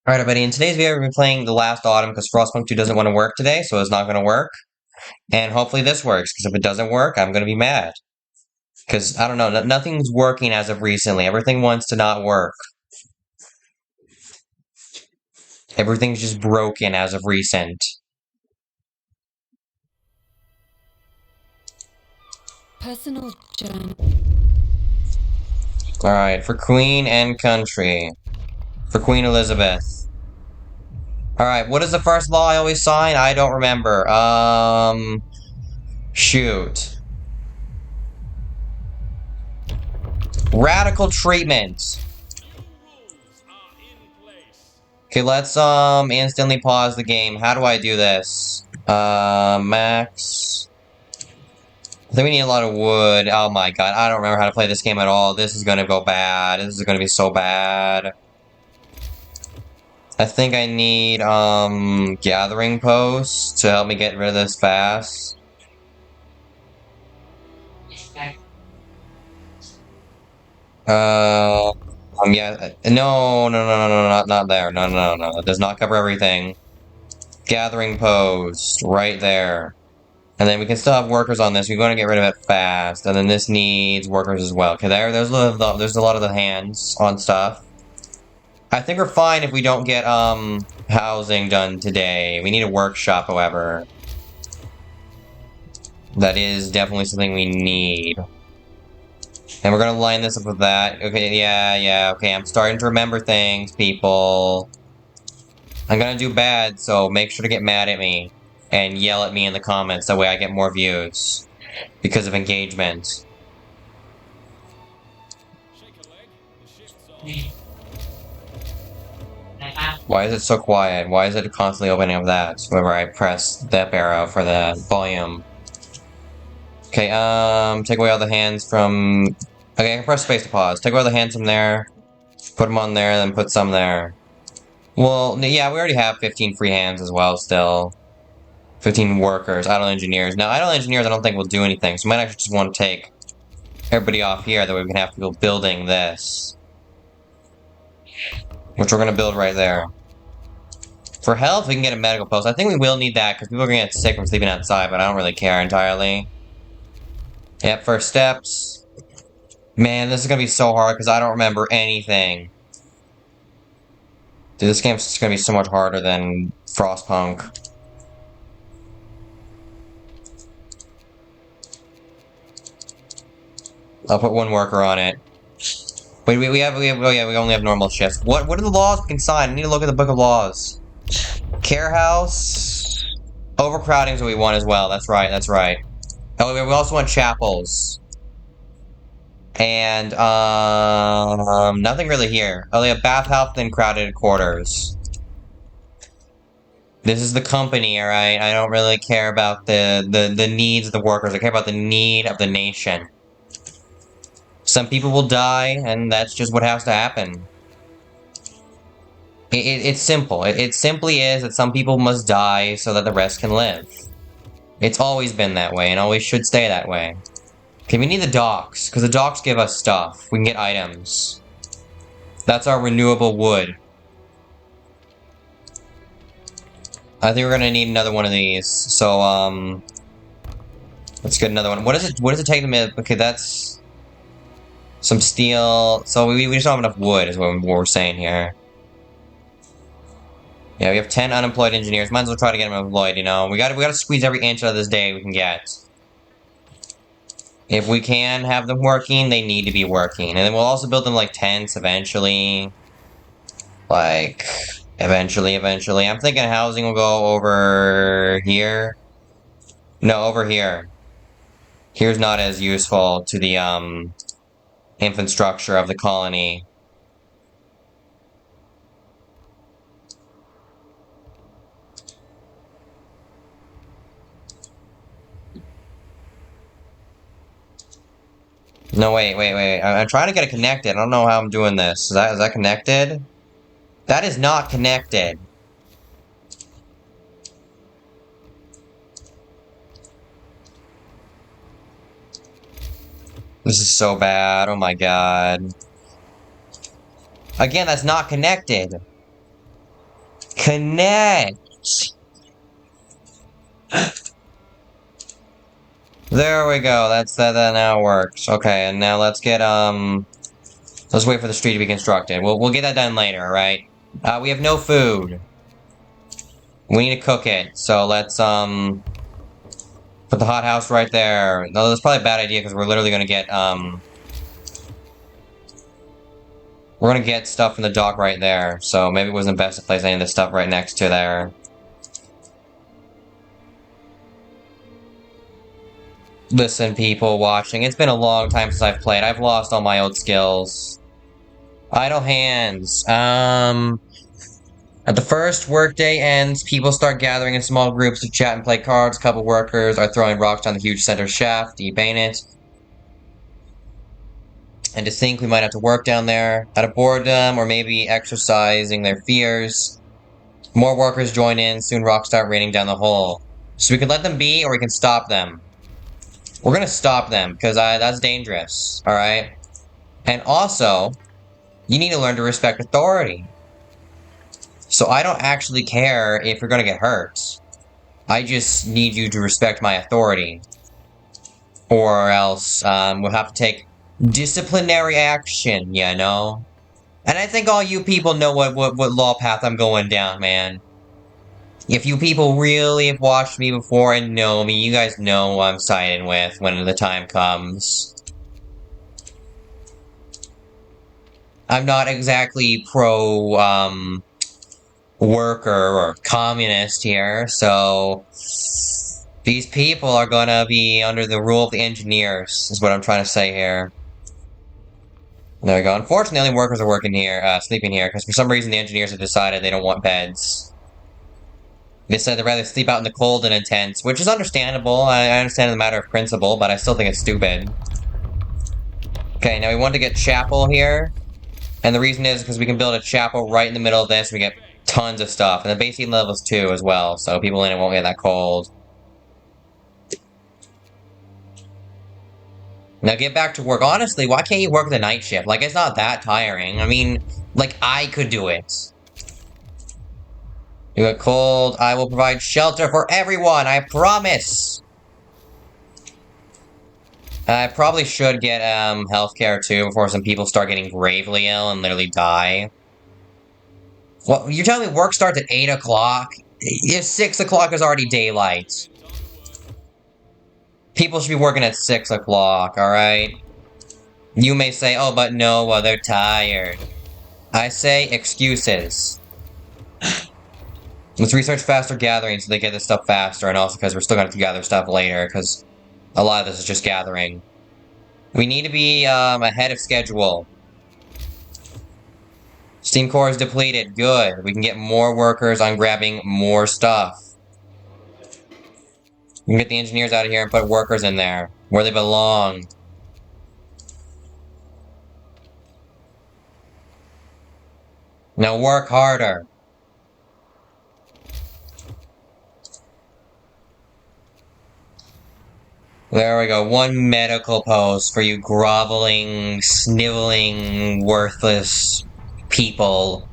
Alright, everybody, in today's video, we're going to be playing The Last Autumn because Frostpunk 2 doesn't want to work today, so it's not going to work. And hopefully this works, because if it doesn't work, I'm going to be mad. Because, I don't know, nothing's working as of recently. Everything wants to not work. Everything's just broken as of recent. Personal journal. Alright, for Queen and Country. For Queen Elizabeth. Alright, what is the first law I always sign? I don't remember. Shoot. Radical treatment. Okay, let's, instantly pause the game. How do I do this? Max. I think we need a lot of wood. Oh my god, I don't remember how to play this game at all. This is gonna go bad. This is gonna be so bad. I think I need, gathering posts to help me get rid of this fast. Yeah, not there. No. It does not cover everything. Gathering post, right there. And then we can still have workers on this. We're going to get rid of it fast. And then this needs workers as well. Okay, there's a lot of the hands on stuff. I think we're fine if we don't get, housing done today. We need a workshop, however. That is definitely something we need. And we're gonna line this up with that. Okay, yeah, okay, I'm starting to remember things, people. I'm gonna do bad, so make sure to get mad at me. And yell at me in the comments, that way I get more views. Because of engagement. Why is it so quiet? Why is it constantly opening up that whenever I press the up arrow for the volume? Okay, take away all the hands from... Okay, I can press space to pause. Take away all the hands from there. Put them on there, then put some there. Well, yeah, we already have 15 free hands as well, still. 15 workers, idle engineers. Now, idle engineers I don't think will do anything, so we might actually just want to take everybody off here, that way we can have people building this. Which we're going to build right there. For health, we can get a medical post. I think we will need that, because people are going to get sick from sleeping outside, but I don't really care entirely. Yep, first steps. Man, this is going to be so hard, because I don't remember anything. Dude, this game's going to be so much harder than Frostpunk. I'll put one worker on it. Wait, we only have normal shifts. What are the laws we can sign? I need to look at the book of laws. Care house. Overcrowding is what we want as well. That's right. Oh, we also want chapels. And, nothing really here. Oh, they have bathhouse and crowded quarters. This is the company, alright? I don't really care about the needs of the workers. I care about the need of the nation. Some people will die, and that's just what has to happen. It's simple. It simply is that some people must die so that the rest can live. It's always been that way, and always should stay that way. Okay, we need the docks, because the docks give us stuff. We can get items. That's our renewable wood. I think we're gonna need another one of these, so, let's get another one. What does it take to make? Okay, that's... some steel. So we just don't have enough wood, is what we're saying here. Yeah, we have 10 unemployed engineers. Might as well try to get them employed, you know? We gotta squeeze every inch out of this day we can get. If we can have them working, they need to be working. And then we'll also build them, like, tents eventually. Like, eventually. I'm thinking housing will go over here. No, over here. Here's not as useful to the, infrastructure of the colony. No, wait. I'm trying to get it connected. I don't know how I'm doing this. Is that connected? That is not connected. This is so bad. Oh my god. Again, that's not connected. Connect! There we go, that now works. Okay, and now let's get, let's wait for the street to be constructed. We'll get that done later, alright? We have no food. We need to cook it, so let's, put the hothouse right there. No, that's probably a bad idea, because we're literally gonna get, we're gonna get stuff from the dock right there, so maybe it wasn't best to place any of this stuff right next to there. Listen, people watching, it's been a long time since I've played. I've lost all my old skills. Idle hands. At the first workday ends, people start gathering in small groups to chat and play cards. A couple workers are throwing rocks down the huge center shaft to paint it. And to think we might have to work down there. Out of boredom, or maybe exercising their fears. More workers join in, soon rocks start raining down the hole. So we can let them be, or we can stop them. We're gonna stop them, because that's dangerous, alright? And also, you need to learn to respect authority. So I don't actually care if you're gonna get hurt. I just need you to respect my authority. Or else, we'll have to take disciplinary action, you know? And I think all you people know what law path I'm going down, man. If you people really have watched me before and know me, you guys know who I'm siding with when the time comes. I'm not exactly pro, worker or communist here, so these people are gonna be under the rule of the engineers, is what I'm trying to say here. There we go. Unfortunately, only workers are working here, sleeping here, because for some reason the engineers have decided they don't want beds. They said they'd rather sleep out in the cold and in tents, which is understandable. I understand the matter of principle, but I still think it's stupid. Okay, now we want to get chapel here. And the reason is because we can build a chapel right in the middle of this. We get tons of stuff. And the base heat level's 2 as well, so people in it won't get that cold. Now get back to work. Honestly, why can't you work the night shift? Like, it's not that tiring. I mean, like, I could do it. You get cold. I will provide shelter for everyone. I promise. I probably should get, healthcare too before some people start getting gravely ill and literally die. Well, you're telling me work starts at 8 o'clock? 6 o'clock is already daylight. People should be working at 6 o'clock, alright? You may say, oh, but no, well, they're tired. I say excuses. Let's research faster gathering so they get this stuff faster, and also because we're still going to have to gather stuff later, because a lot of this is just gathering. We need to be, ahead of schedule. Steam core is depleted. Good. We can get more workers on grabbing more stuff. We can get the engineers out of here and put workers in there, where they belong. Now work harder. There we go. One medical post for you groveling, sniveling, worthless people.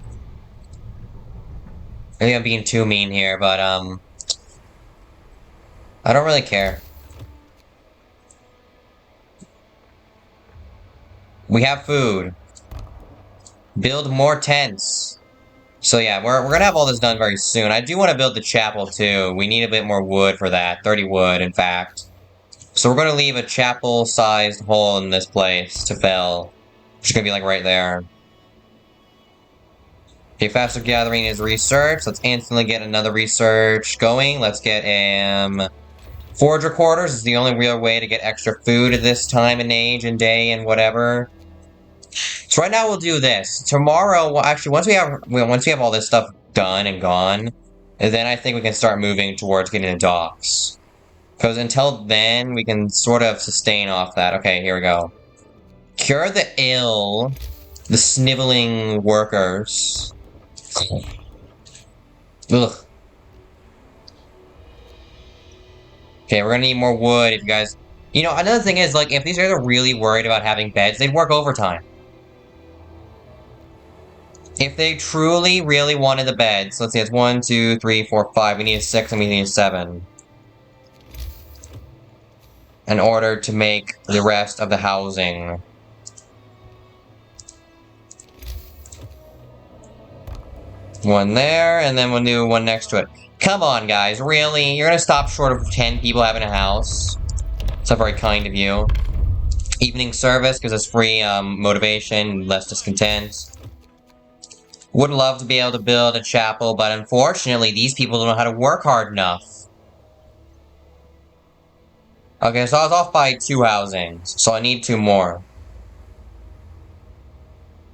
I think I'm being too mean here, but, I don't really care. We have food. Build more tents. So yeah, we're gonna have all this done very soon. I do want to build the chapel, too. We need a bit more wood for that. 30 wood, in fact. So we're going to leave a chapel-sized hole in this place to fill. Which is going to be, like, right there. Okay, faster gathering is research. Let's instantly get another research going. Let's get, forager quarters is the only real way to get extra food at this time and age and day and whatever. So right now we'll do this. Tomorrow, well, actually, once we have all this stuff done and gone, then I think we can start moving towards getting the docks. Because until then, we can sort of sustain off that. Okay, here we go. Cure the ill, the sniveling workers. Ugh. Okay, we're gonna need more wood if you guys... You know, another thing is, like, if these guys are really worried about having beds, they'd work overtime. If they truly, really wanted the beds, let's see, it's 1, 2, 3, 4, 5. We need a 6 and we need a 7. In order to make the rest of the housing. One there, and then we'll do one next to it. Come on, guys, really? You're gonna stop short of 10 people having a house? It's not very kind of you. Evening service, because it's free motivation, less discontent. Would love to be able to build a chapel, but unfortunately, these people don't know how to work hard enough. Okay, so I was off by 2 housings, so I need 2 more.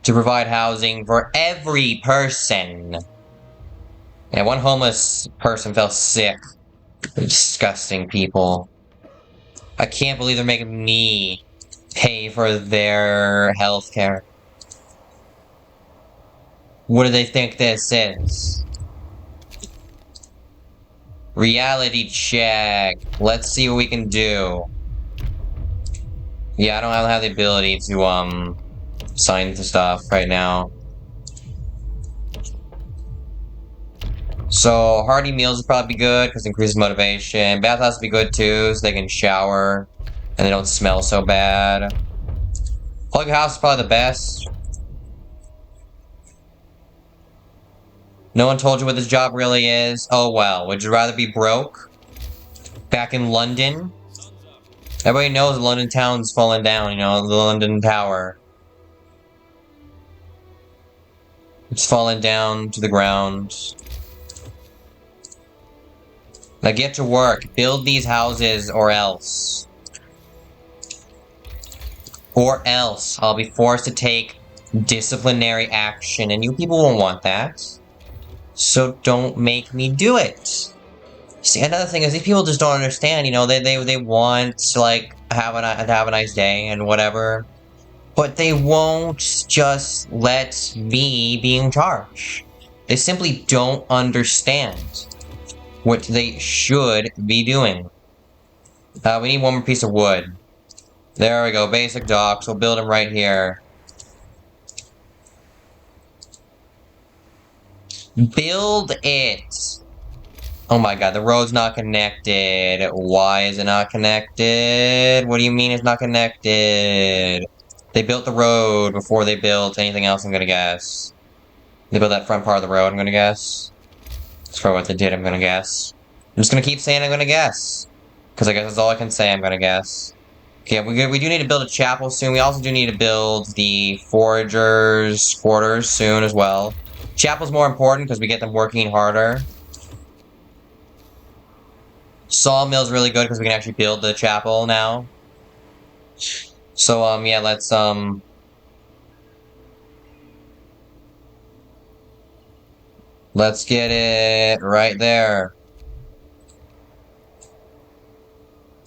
To provide housing for every person. Yeah, one homeless person fell sick. Disgusting people. I can't believe they're making me pay for their health care. What do they think this is? Reality check. Let's see what we can do. Yeah, I don't have the ability to, sign the stuff right now. So, hearty meals would probably be good, because it increases motivation. Bathhouse would be good too, so they can shower, and they don't smell so bad. Plug house is probably the best. No one told you what this job really is? Oh well, would you rather be broke? Back in London? Everybody knows London town's falling down, you know, the London Tower. It's falling down to the ground. Now get to work. Build these houses or else. Or else I'll be forced to take disciplinary action, and you people won't want that. So don't make me do it. See, another thing is these people just don't understand, you know, they want to, like, have a nice day and whatever. But they won't just let me be in charge. They simply don't understand what they should be doing. We need one more piece of wood. There we go, basic docks. We'll build them right here. Build it! Oh my god, the road's not connected. Why is it not connected? What do you mean it's not connected? They built the road before they built anything else, I'm gonna guess. They built that front part of the road, I'm gonna guess. That's probably what they did, I'm gonna guess. I'm just gonna keep saying I'm gonna guess. Because I guess that's all I can say, I'm gonna guess. Okay, we do need to build a chapel soon. We also do need to build the foragers' quarters soon as well. Chapel's more important because we get them working harder. Sawmill's really good because we can actually build the chapel now. So, yeah, let's get it right there.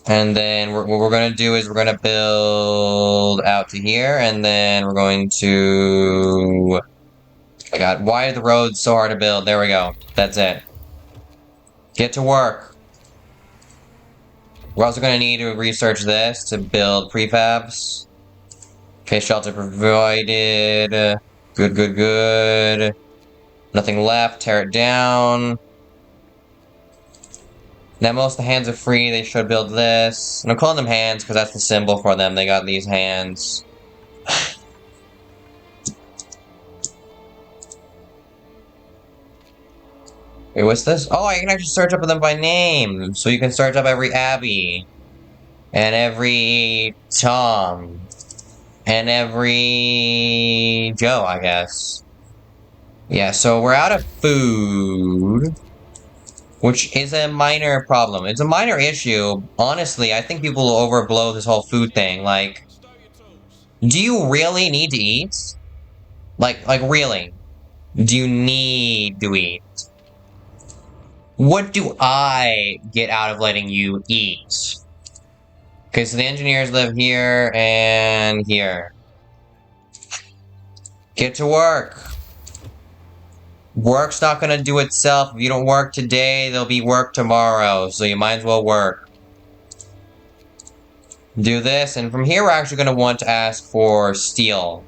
And then what we're gonna do is we're gonna build out to here, and then we're going to... Oh my god, why are the roads so hard to build? There we go. That's it. Get to work. We're also gonna need to research this to build prefabs. Okay, shelter provided. Good, good, good. Nothing left, tear it down. Now most of the hands are free, they should build this. And I'm calling them hands because that's the symbol for them. They got these hands. Wait, what's this? Oh, I can actually search up them by name. So you can search up every Abby. And every Tom. And every Joe, I guess. Yeah, so we're out of food. Which is a minor problem. It's a minor issue. Honestly, I think people will overblow this whole food thing. Like, do you really need to eat? Like really? Do you need to eat? What do I get out of letting you eat? Okay, so the engineers live here and here. Get to work. Work's not gonna do itself. If you don't work today, there'll be work tomorrow, so you might as well work. Do this, and from here we're actually gonna want to ask for steel.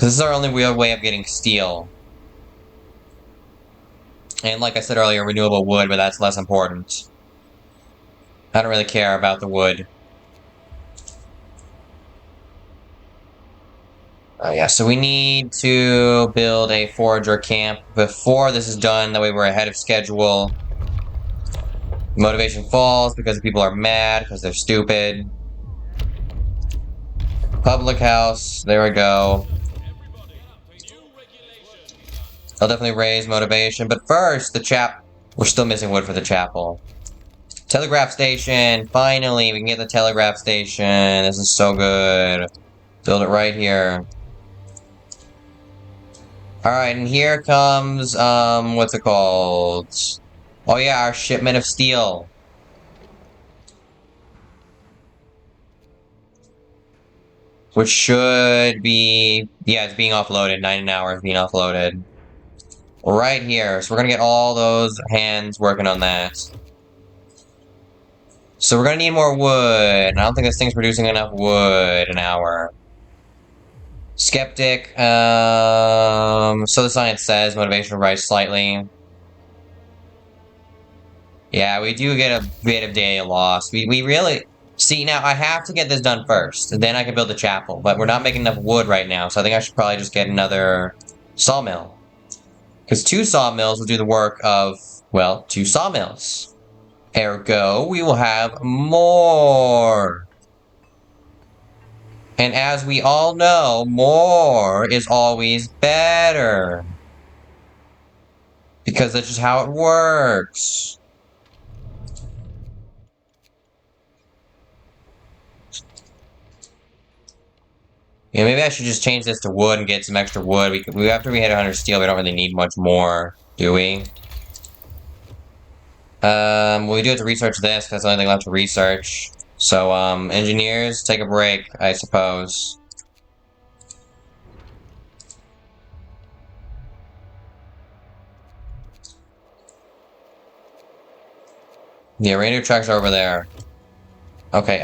Because this is our only real way of getting steel. And like I said earlier, renewable wood, but that's less important. I don't really care about the wood. Yeah, so we need to build a forager camp before this is done. That way we're ahead of schedule. Motivation falls because people are mad because they're stupid. Public house. There we go. I'll definitely raise motivation. But first, we're still missing wood for the chapel. Telegraph station. Finally, we can get the telegraph station. This is so good. Build it right here. Alright, and here comes, what's it called? Oh yeah, our shipment of steel. Which should be, yeah, it's being offloaded. 9 an hour is being offloaded. Right here. So we're gonna get all those hands working on that. So we're gonna need more wood. I don't think this thing's producing enough wood an hour. Skeptic, so the science says motivation will rise slightly. Yeah, we do get a bit of data loss. We really... See, now I have to get this done first, and then I can build the chapel, but we're not making enough wood right now, so I think I should probably just get another sawmill. Because 2 sawmills will do the work of, well, 2 sawmills. Ergo, we will have more. And as we all know, more is always better. Because that's just how it works. Yeah, maybe I should just change this to wood and get some extra wood. After we hit 100 steel, we don't really need much more, do we? Well, we do have to research this, because that's the only thing left to research. So, engineers, take a break, I suppose. Yeah, reindeer tracks are over there. Okay,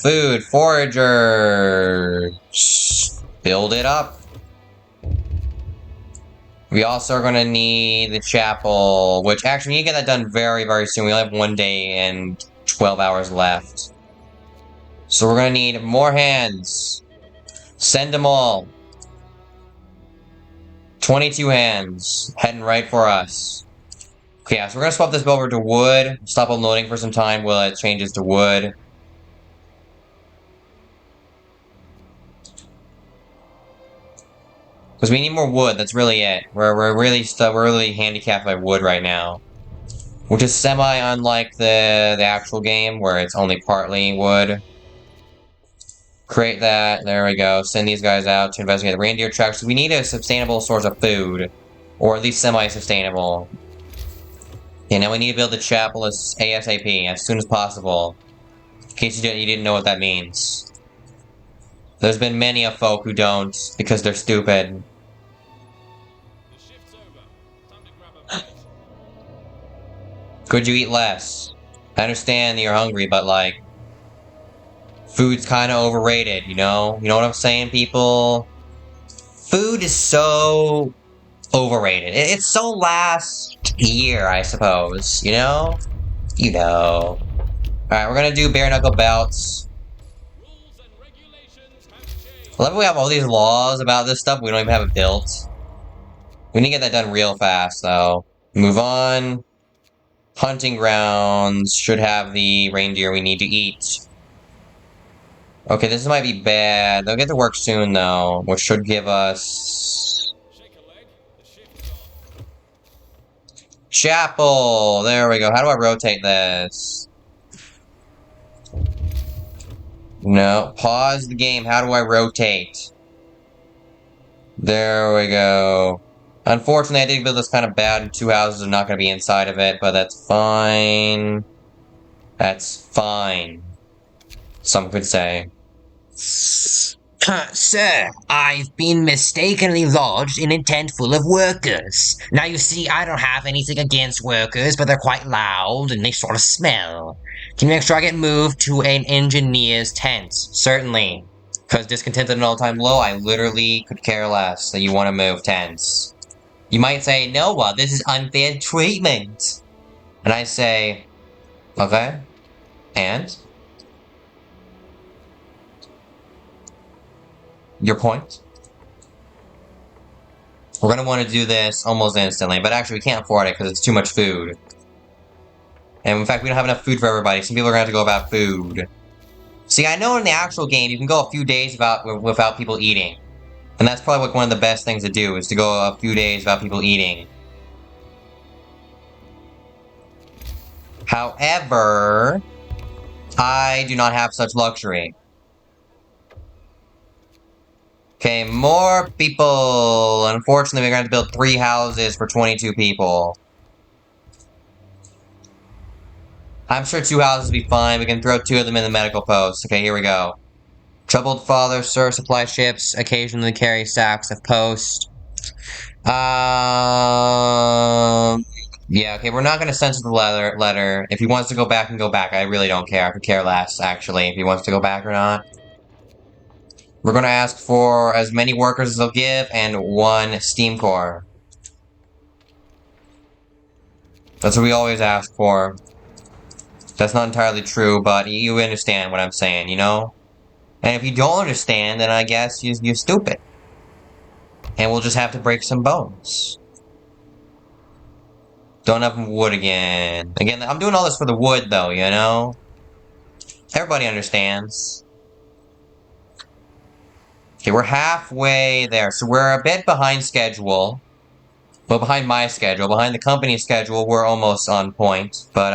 food, foragers. Build it up. We also are gonna need the chapel, which actually we need to get that done very, very soon. We only have 1 day and 12 hours left. So we're gonna need more hands. Send them all. 22 hands. Heading right for us. Okay, yeah, so we're gonna swap this over to wood. Stop unloading for some time while it changes to wood. Because we need more wood, that's really it. We're really handicapped by wood right now. Which is semi-unlike the actual game, where it's only partly wood. Create that, there we go. Send these guys out to investigate the reindeer tracks. We need a sustainable source of food. Or at least semi-sustainable. And now we need to build the chapel as ASAP, as soon as possible. In case you didn't know what that means. There's been many a folk who don't, because they're stupid. Could you eat less? I understand that you're hungry, but like... Food's kinda overrated, you know? You know what I'm saying, people? Food is so... overrated. It's so last year, I suppose, you know? You know. Alright, we're gonna do bare knuckle bouts. I love we have all these laws about this stuff, we don't even have it built. We need to get that done real fast, though. Move on. Hunting grounds should have the reindeer we need to eat. Okay, this might be bad. They'll get to work soon, though, which should give us... Chapel! There we go. How do I rotate this? No. Pause the game. How do I rotate? There we go. Unfortunately, I did build this kind of bad, and 2 houses are not going to be inside of it, but that's fine. That's fine. Some could say. Sir, I've been mistakenly lodged in a tent full of workers. Now you see, I don't have anything against workers, but they're quite loud and they sort of smell. Can you make sure I get moved to an engineer's tent? Certainly. Because discontented and all-time low, I literally could care less that you want to move tents. You might say, Noah, this is unfair treatment. And I say, okay, and? Your point? We're gonna want to do this almost instantly, but actually we can't afford it because it's too much food. And in fact, we don't have enough food for everybody. Some people are gonna have to go without food. See, I know in the actual game, you can go a few days without people eating. And that's probably like one of the best things to do, is to go a few days without people eating. However, I do not have such luxury. Okay, more people. Unfortunately, we're going to have to build 3 houses for 22 people. I'm sure 2 houses will be fine. We can throw 2 of them in the medical post. Okay, here we go. Troubled father, sir, supply ships, occasionally carry sacks of post. Yeah, okay, we're not gonna censor the letter. If he wants to go back, and go back. I really don't care. I could care less, actually, if he wants to go back or not. We're gonna ask for as many workers as they'll give, and 1 steam core. That's what we always ask for. That's not entirely true, but you understand what I'm saying, you know? And if you don't understand, then I guess you're stupid. And we'll just have to break some bones. Don't have wood again. Again, I'm doing all this for the wood, though, you know? Everybody understands. Okay, we're halfway there, so we're a bit behind schedule. Well, behind my schedule. Behind the company's schedule, we're almost on point. But,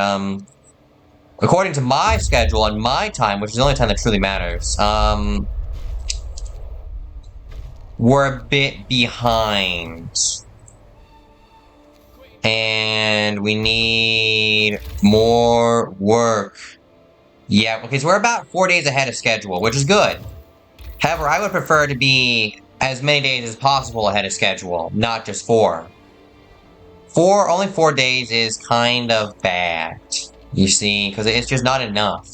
according to my schedule and my time, which is the only time that truly matters, we're a bit behind. And we need more work. Yeah, okay, so we're about 4 days ahead of schedule, which is good. However, I would prefer to be as many days as possible ahead of schedule, not just 4. Only 4 days is kind of bad, you see, because it's just not enough.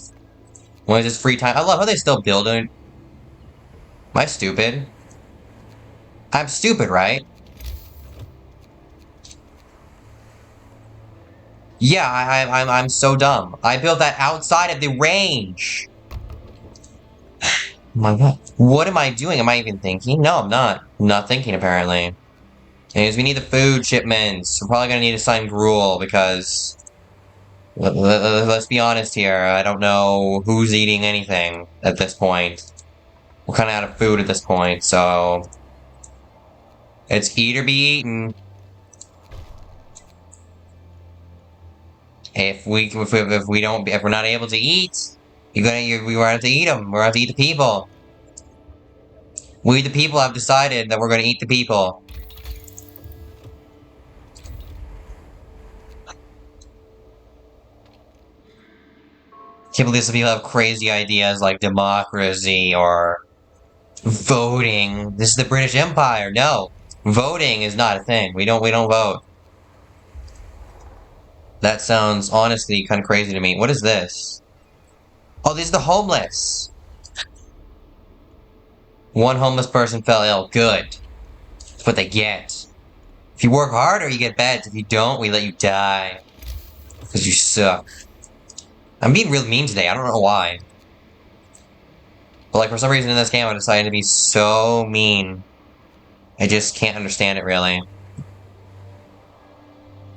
When is this free time? I love how they still build it. Am I stupid? I'm stupid, right? Yeah, I'm so dumb. I built that outside of the range. My God. What am I doing? Am I even thinking? No, I'm not. I'm not thinking, apparently. Anyways, we need the food shipments. We're probably gonna need to sign Gruel, because... Let's be honest here. I don't know who's eating anything at this point. We're kind of out of food at this point, so... It's eat or be eaten. If we're not able to eat, we're gonna have to eat them. We're gonna have to eat the people. We, the people, have decided that we're gonna eat the people. Can't believe some people have crazy ideas like democracy or voting. This is the British Empire. No, voting is not a thing. We don't vote. That sounds honestly kind of crazy to me. What is this? Oh, these are the homeless. 1 homeless person fell ill. Good. That's what they get. If you work harder, you get beds. If you don't, we let you die. Because you suck. I'm being real mean today. I don't know why. But like, for some reason in this game, I decided to be so mean. I just can't understand it, really.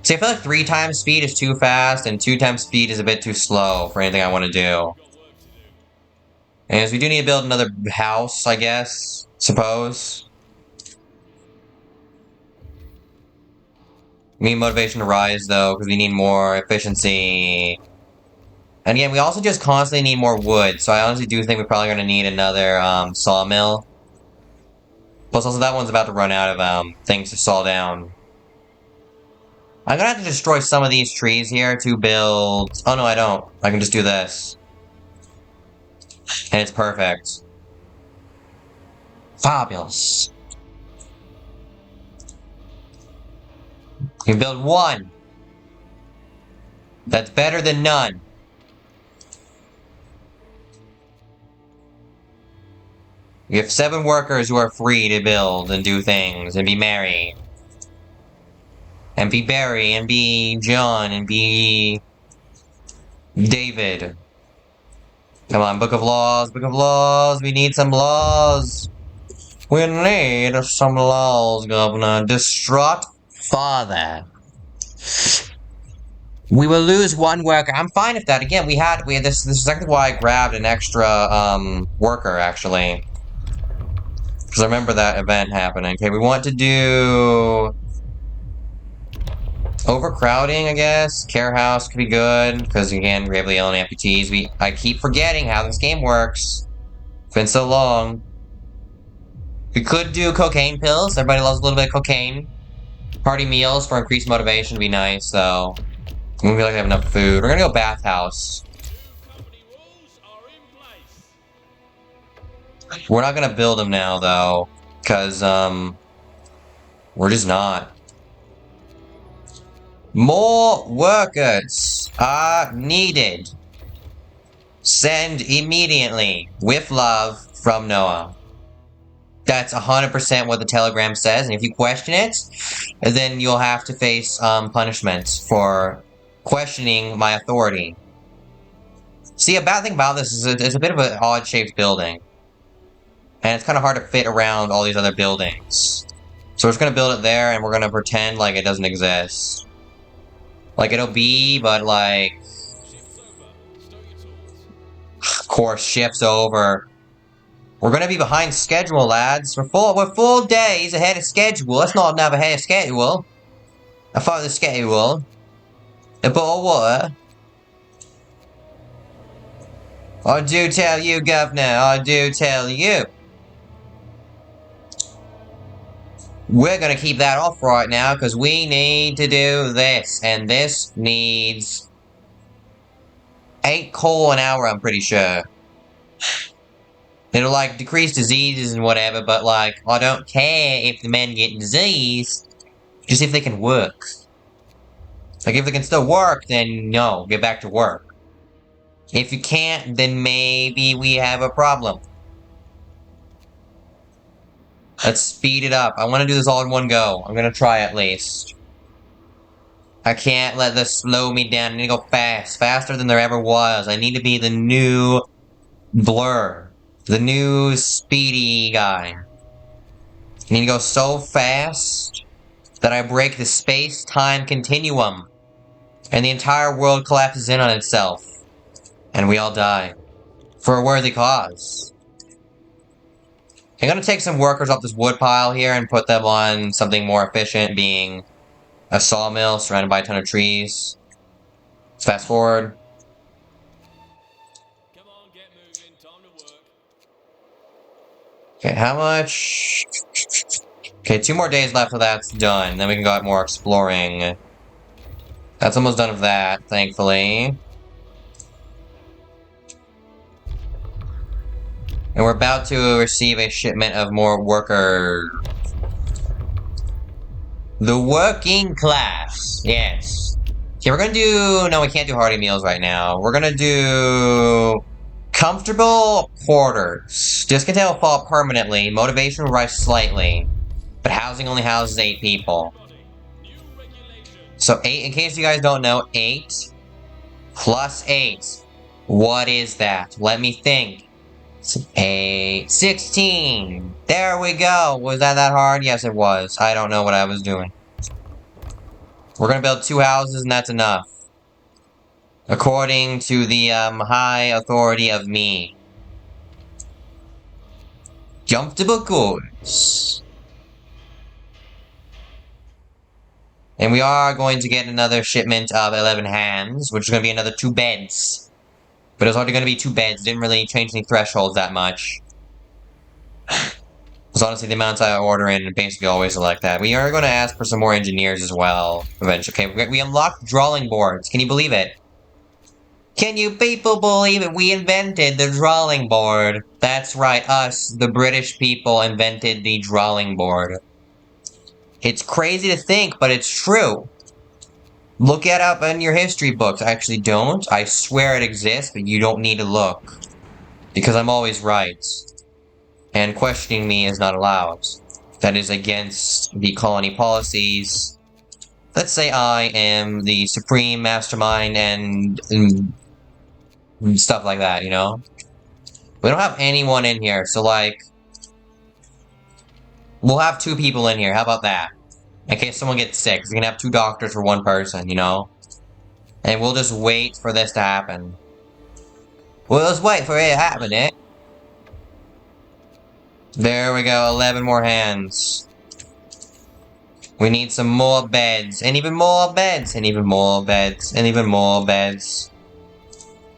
See, I feel like 3 times speed is too fast, and 2 times speed is a bit too slow for anything I want to do. And we do need to build another house, I guess. Suppose. We need motivation to rise, though, because we need more efficiency. And again, we also just constantly need more wood, so I honestly do think we're probably going to need another, sawmill. Plus, also, that one's about to run out of, things to saw down. I'm gonna have to destroy some of these trees here to build... Oh, no, I don't. I can just do this. And it's perfect. Fabulous. You can build 1. That's better than none. We have 7 workers who are free to build and do things and be merry. And be Barry, and be John, and be David. Come on, Book of Laws, we need some laws. We need some laws, Governor. Distraught father. We will lose 1 worker. I'm fine with that. Again, we had this is exactly why I grabbed an extra, worker, actually. Because I remember that event happening. Okay, we want to do... overcrowding, I guess. Care house could be good, because again, gravely ill and amputees. I keep forgetting how this game works. It's been so long. We could do cocaine pills. Everybody loves a little bit of cocaine. Party meals for increased motivation would be nice, though. We don't feel like I have enough food. We're gonna go bathhouse. We're not gonna build them now, though, because, we're just not. More workers are needed. Send immediately. With love, from Noah. That's 100% what the telegram says, and if you question it, then you'll have to face, punishment for questioning my authority. See, a bad thing about this is it's a bit of an odd-shaped building. And it's kind of hard to fit around all these other buildings. So we're just gonna build it there, and we're gonna pretend like it doesn't exist. Like, it'll be, but, like... Of course, shift's over. We're gonna be behind schedule, lads. We're full days ahead of schedule. That's not enough ahead of schedule. I follow the schedule. But what? I do tell you, Governor. I do tell you. We're gonna keep that off right now, because we need to do this. And this needs 8 coal an hour, I'm pretty sure. It'll, like, decrease diseases and whatever, but, like, I don't care if the men get disease. Just if they can work. Like, if they can still work, then no, get back to work. If you can't, then maybe we have a problem. Let's speed it up. I want to do this all in one go. I'm gonna try at least. I can't let this slow me down. I need to go fast. Faster than there ever was. I need to be the new Blur. The new speedy guy. I need to go so fast that I break the space-time continuum. And the entire world collapses in on itself. And we all die. For a worthy cause. I'm gonna take some workers off this wood pile here and put them on something more efficient, being a sawmill surrounded by a ton of trees. Let's fast forward. Come on, get moving. Time to work. Okay, how much? Okay, 2 more days left till that's done. Then we can go out more exploring. That's almost done with that, thankfully. And we're about to receive a shipment of more workers. The working class. Yes. Okay, we're gonna do... No, we can't do hearty meals right now. We're gonna do... comfortable quarters. Discontent will fall permanently. Motivation will rise slightly. But housing only houses 8 people. So 8, in case you guys don't know, 8 plus 8. What is that? Let me think. 16. There we go. Was that hard? Yes, it was. I don't know what I was doing. We're gonna build 2 houses, and that's enough. According to the, high authority of me. Comfortable goods. And we are going to get another shipment of 11 hands, which is going to be another 2 beds. But it was already going to be 2 beds, didn't really change any thresholds that much. Because honestly, the amounts I order in basically always are like that. We are going to ask for some more engineers as well, eventually. Okay, we unlocked drawing boards. Can you believe it? Can you people believe it? We invented the drawing board. That's right, us, the British people, invented the drawing board. It's crazy to think, but it's true. Look it up in your history books. Actually, don't. I swear it exists, but you don't need to look. Because I'm always right. And questioning me is not allowed. That is against the colony policies. Let's say I am the supreme mastermind and stuff like that, you know? We don't have anyone in here, so like... We'll have 2 people in here, how about that? In case someone gets sick, we can have 2 doctors for 1 person, you know? And we'll just wait for this to happen. We'll just wait for it to happen, eh? There we go, 11 more hands. We need some more beds, and even more beds, and even more beds, and even more beds.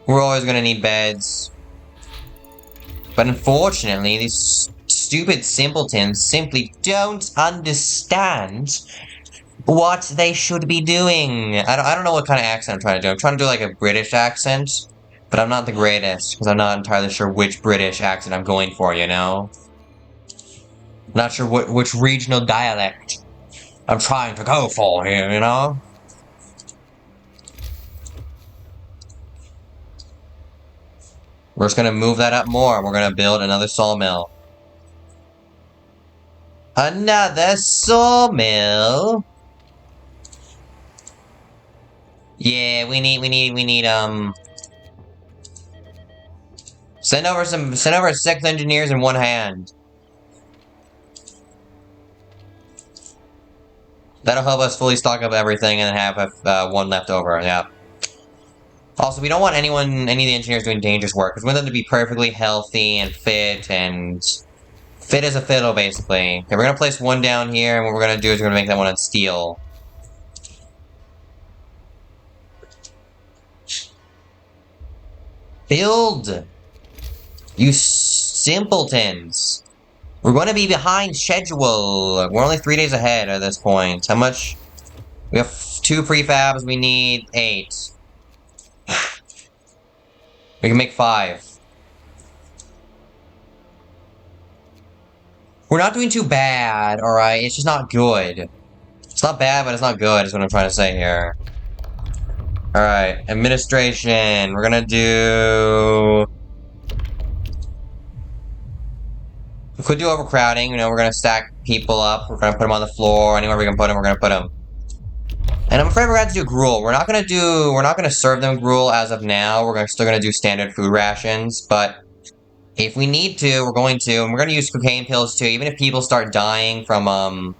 We're always gonna need beds. But unfortunately, these stupid simpletons simply don't understand what they should be doing. I don't know what kind of accent I'm trying to do. I'm trying to do like a British accent, but I'm not the greatest, because I'm not entirely sure which British accent I'm going for, you know? Not sure which regional dialect I'm trying to go for here, you know? We're just gonna move that up more. We're gonna build another sawmill. Another sawmill? Yeah, we need, send over 6 engineers in 1 hand. That'll help us fully stock up everything and have 1 left over, yeah. Also, we don't want any of the engineers doing dangerous work, because we want them to be perfectly healthy and fit as a fiddle, basically. Okay, we're gonna place 1 down here, and what we're gonna do is we're gonna make that 1 on steel. Build! You simpletons! We're gonna be behind schedule. We're only 3 days ahead at this point. How much? We have 2 prefabs, we need 8. We can make 5. We're not doing too bad, alright? It's just not good. It's not bad, but it's not good, is what I'm trying to say here. Alright, administration. We're gonna do... We could do overcrowding, you know, we're gonna stack people up, we're gonna put them on the floor, anywhere we can put them, we're gonna put them. And I'm afraid we're gonna have to do gruel. We're not gonna serve them gruel as of now, still gonna do standard food rations, but if we need to, we're going to, and we're gonna use cocaine pills too, even if people start dying from,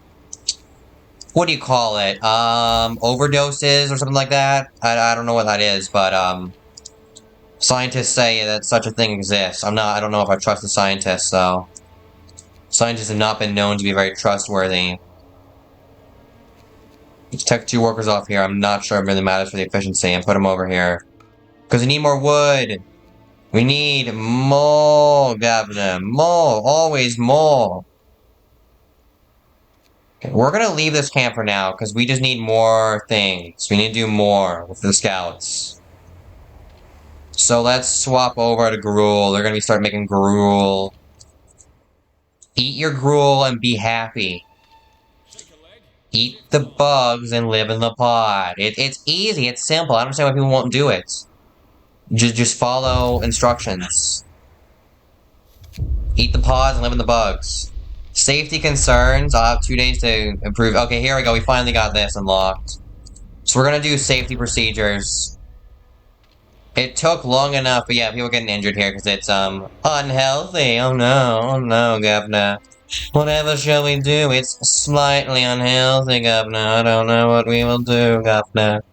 what do you call it? Overdoses or something like that? I don't know what that is, but, scientists say that such a thing exists. I don't know if I trust the scientists, though. Scientists have not been known to be very trustworthy. Let's take 2 workers off here. I'm not sure it really matters for the efficiency, and put them over here. Because we need more wood! We need more, Governor. More! Always more! Okay, we're gonna leave this camp for now, because we just need more things. We need to do more with the scouts. So let's swap over to gruel. They're gonna start making gruel. Eat your gruel and be happy. Eat the bugs and live in the pod. It's easy, it's simple. I don't understand why people won't do it. Just follow instructions. Eat the pods and live in the bugs. Safety concerns. I'll have 2 days to improve. Okay, here we go. We finally got this unlocked. So we're gonna do safety procedures. It took long enough, but yeah, people are getting injured here because it's, unhealthy. Oh no, Governor. Whatever shall we do? It's slightly unhealthy, Governor. I don't know what we will do, Governor.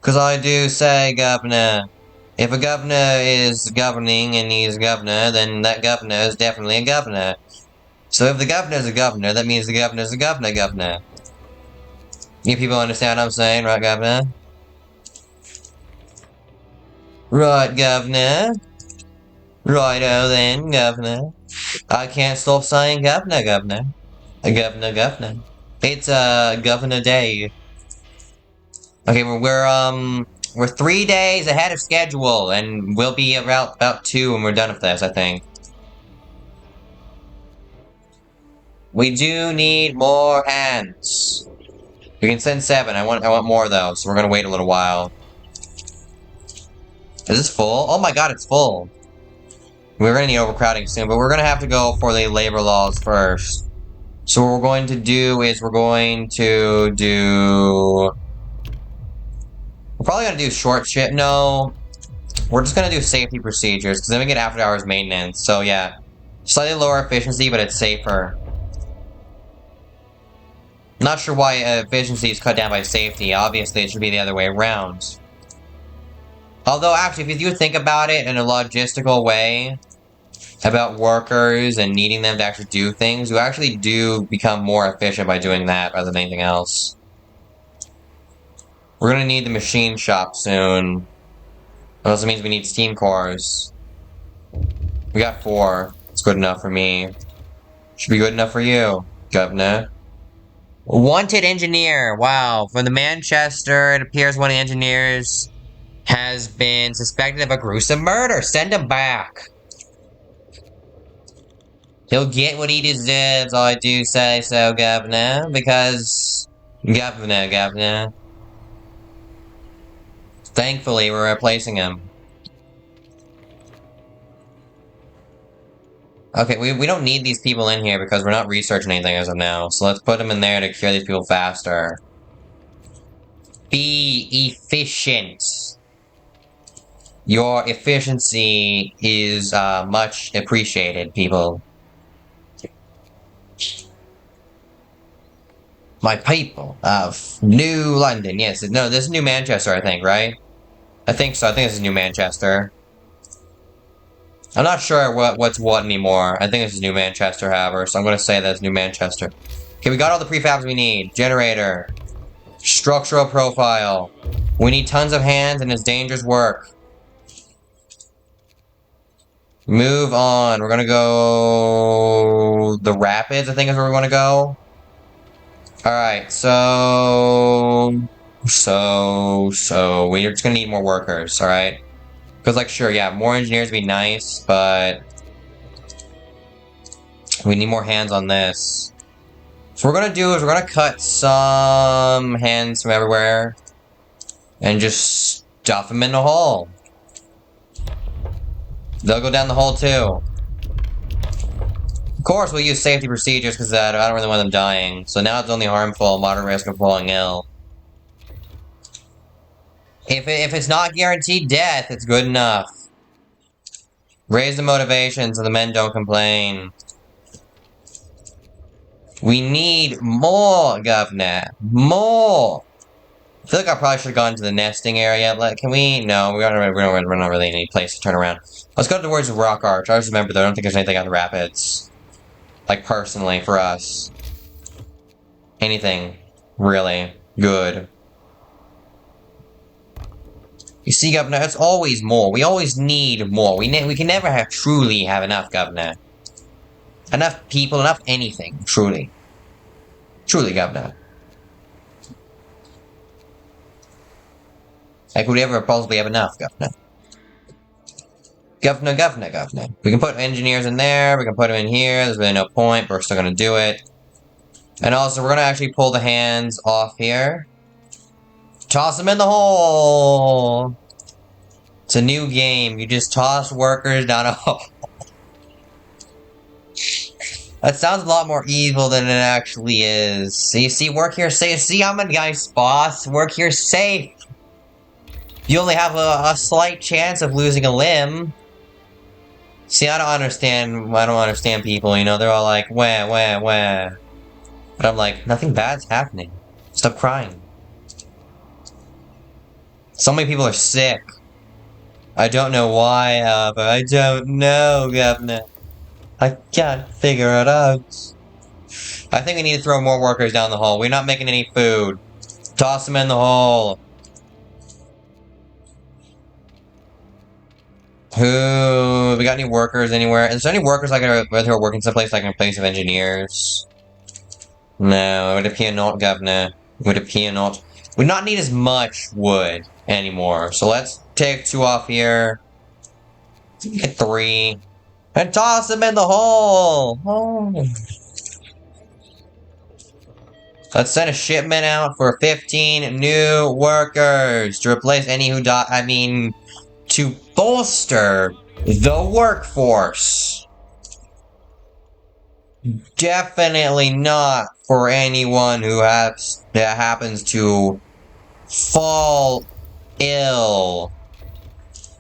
Because I do say, Governor, if a governor is governing and he's governor, then that governor is definitely a governor. So if the governor is a governor, that means the governor is a governor. You people understand what I'm saying, right, Governor? Right, Governor. Righto then, Governor. I can't stop saying Governor. Governor. It's, Governor Day. Okay, we're 3 days ahead of schedule, and we'll be about 2 when we're done with this, I think. We do need more hands. We can send 7. I want more though, so we're gonna wait a little while. Is this full? Oh my god, it's full. We're gonna need overcrowding soon, but we're gonna have to go for the labor laws first. So what we're going to do is we're going to do... We're probably gonna do short shift. No, we're just gonna do safety procedures, because then we get after hours maintenance. So yeah, slightly lower efficiency, but it's safer. Not sure why efficiency is cut down by safety. Obviously, it should be the other way around. Although, actually, if you do think about it in a logistical way, about workers and needing them to actually do things, you actually do become more efficient by doing that rather than anything else. We're gonna need the machine shop soon. That also means we need steam cores. We got 4. It's good enough for me. Should be good enough for you, Governor. Wanted engineer. Wow. From the Manchester, it appears one of the engineers has been suspected of a gruesome murder. Send him back. He'll get what he deserves, I do say so, Governor, because... Governor. Thankfully, we're replacing him. Okay, we don't need these people in here because we're not researching anything as of now, so let's put them in there to cure these people faster. Be efficient. Your efficiency is much appreciated, people. My people of New London. Yes, no, this is New Manchester, I think, right? I think so. I think this is New Manchester. I'm not sure what's what anymore. I think this is New Manchester, however, so I'm going to say that's New Manchester. Okay, we got all the prefabs we need. Generator. Structural profile. We need tons of hands and it's dangerous work. Move on. We're going to go... The Rapids, I think is where we want to go. Alright, so we're just gonna need more workers, alright? Because, like, sure, yeah, more engineers would be nice, but we need more hands on this. So what we're gonna do is we're gonna cut some hands from everywhere and just stuff them in the hole. They'll go down the hole too. Of course, we'll use safety procedures because I don't really want them dying. So now it's only harmful, moderate risk of falling ill. If it's not guaranteed death, it's good enough. Raise the motivation so the men don't complain. We need more, Governor. More! I feel like I probably should have gone to the nesting area. Like, can we? No, we don't really need a place to turn around. Let's go towards the Rock Arch. I just remember though, I don't think there's anything on the rapids. Like, personally, for us. Anything. Really. Good. You see, Governor, it's always more. We always need more. We can never truly have enough, Governor. Enough people, enough anything. Truly. Truly, Governor. Like, would we ever possibly have enough, Governor? Governor. We can put engineers in there, we can put them in here, there's really no point, but we're still gonna do it. And also, we're gonna actually pull the hands off here. Toss them in the hole! It's a new game, you just toss workers down a hole. That sounds a lot more evil than it actually is. See, work here safe. See, I'm a nice boss. Work here safe. You only have a slight chance of losing a limb. See, I don't understand people, you know, they're all like, wah. But I'm like, nothing bad's happening. Stop crying. So many people are sick. I don't know why, but I don't know, Governor. I can't figure it out. I think we need to throw more workers down the hole. We're not making any food. Toss them in the hole. Who? We got any workers anywhere? Is there any workers like who are working someplace like in place of engineers? No, it would appear not, Governor. It would appear not. We do not need as much wood anymore. So let's take 2 off here. Get 3. And toss them in the hole! Oh. Let's send a shipment out for 15 new workers to replace any who die. I mean, to bolster The workforce. Definitely not for anyone who that happens to fall ill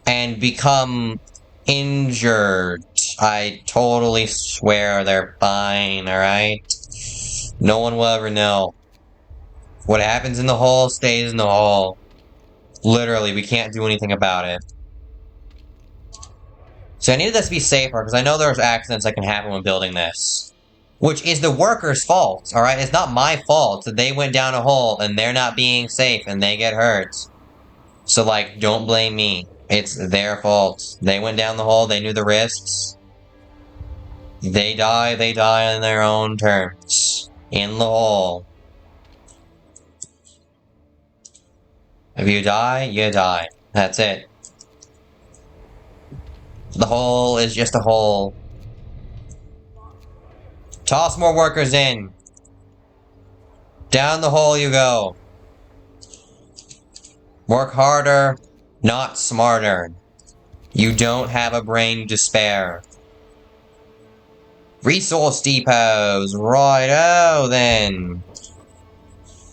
and become injured. I totally swear they're fine, alright? No one will ever know. What happens in the hole stays in the hole. Literally, we can't do anything about it. So I needed this to be safer, because I know there's accidents that can happen when building this. Which is the workers' fault, alright? It's not my fault that they went down a hole and they're not being safe and they get hurt. So, like, don't blame me. It's their fault. They went down the hole, they knew the risks. They die on their own terms. In the hole. If you die, you die. That's it. The hole is just a hole. Toss more workers in. Down the hole you go. Work harder, not smarter. You don't have a brain to spare. Resource depots, righto then.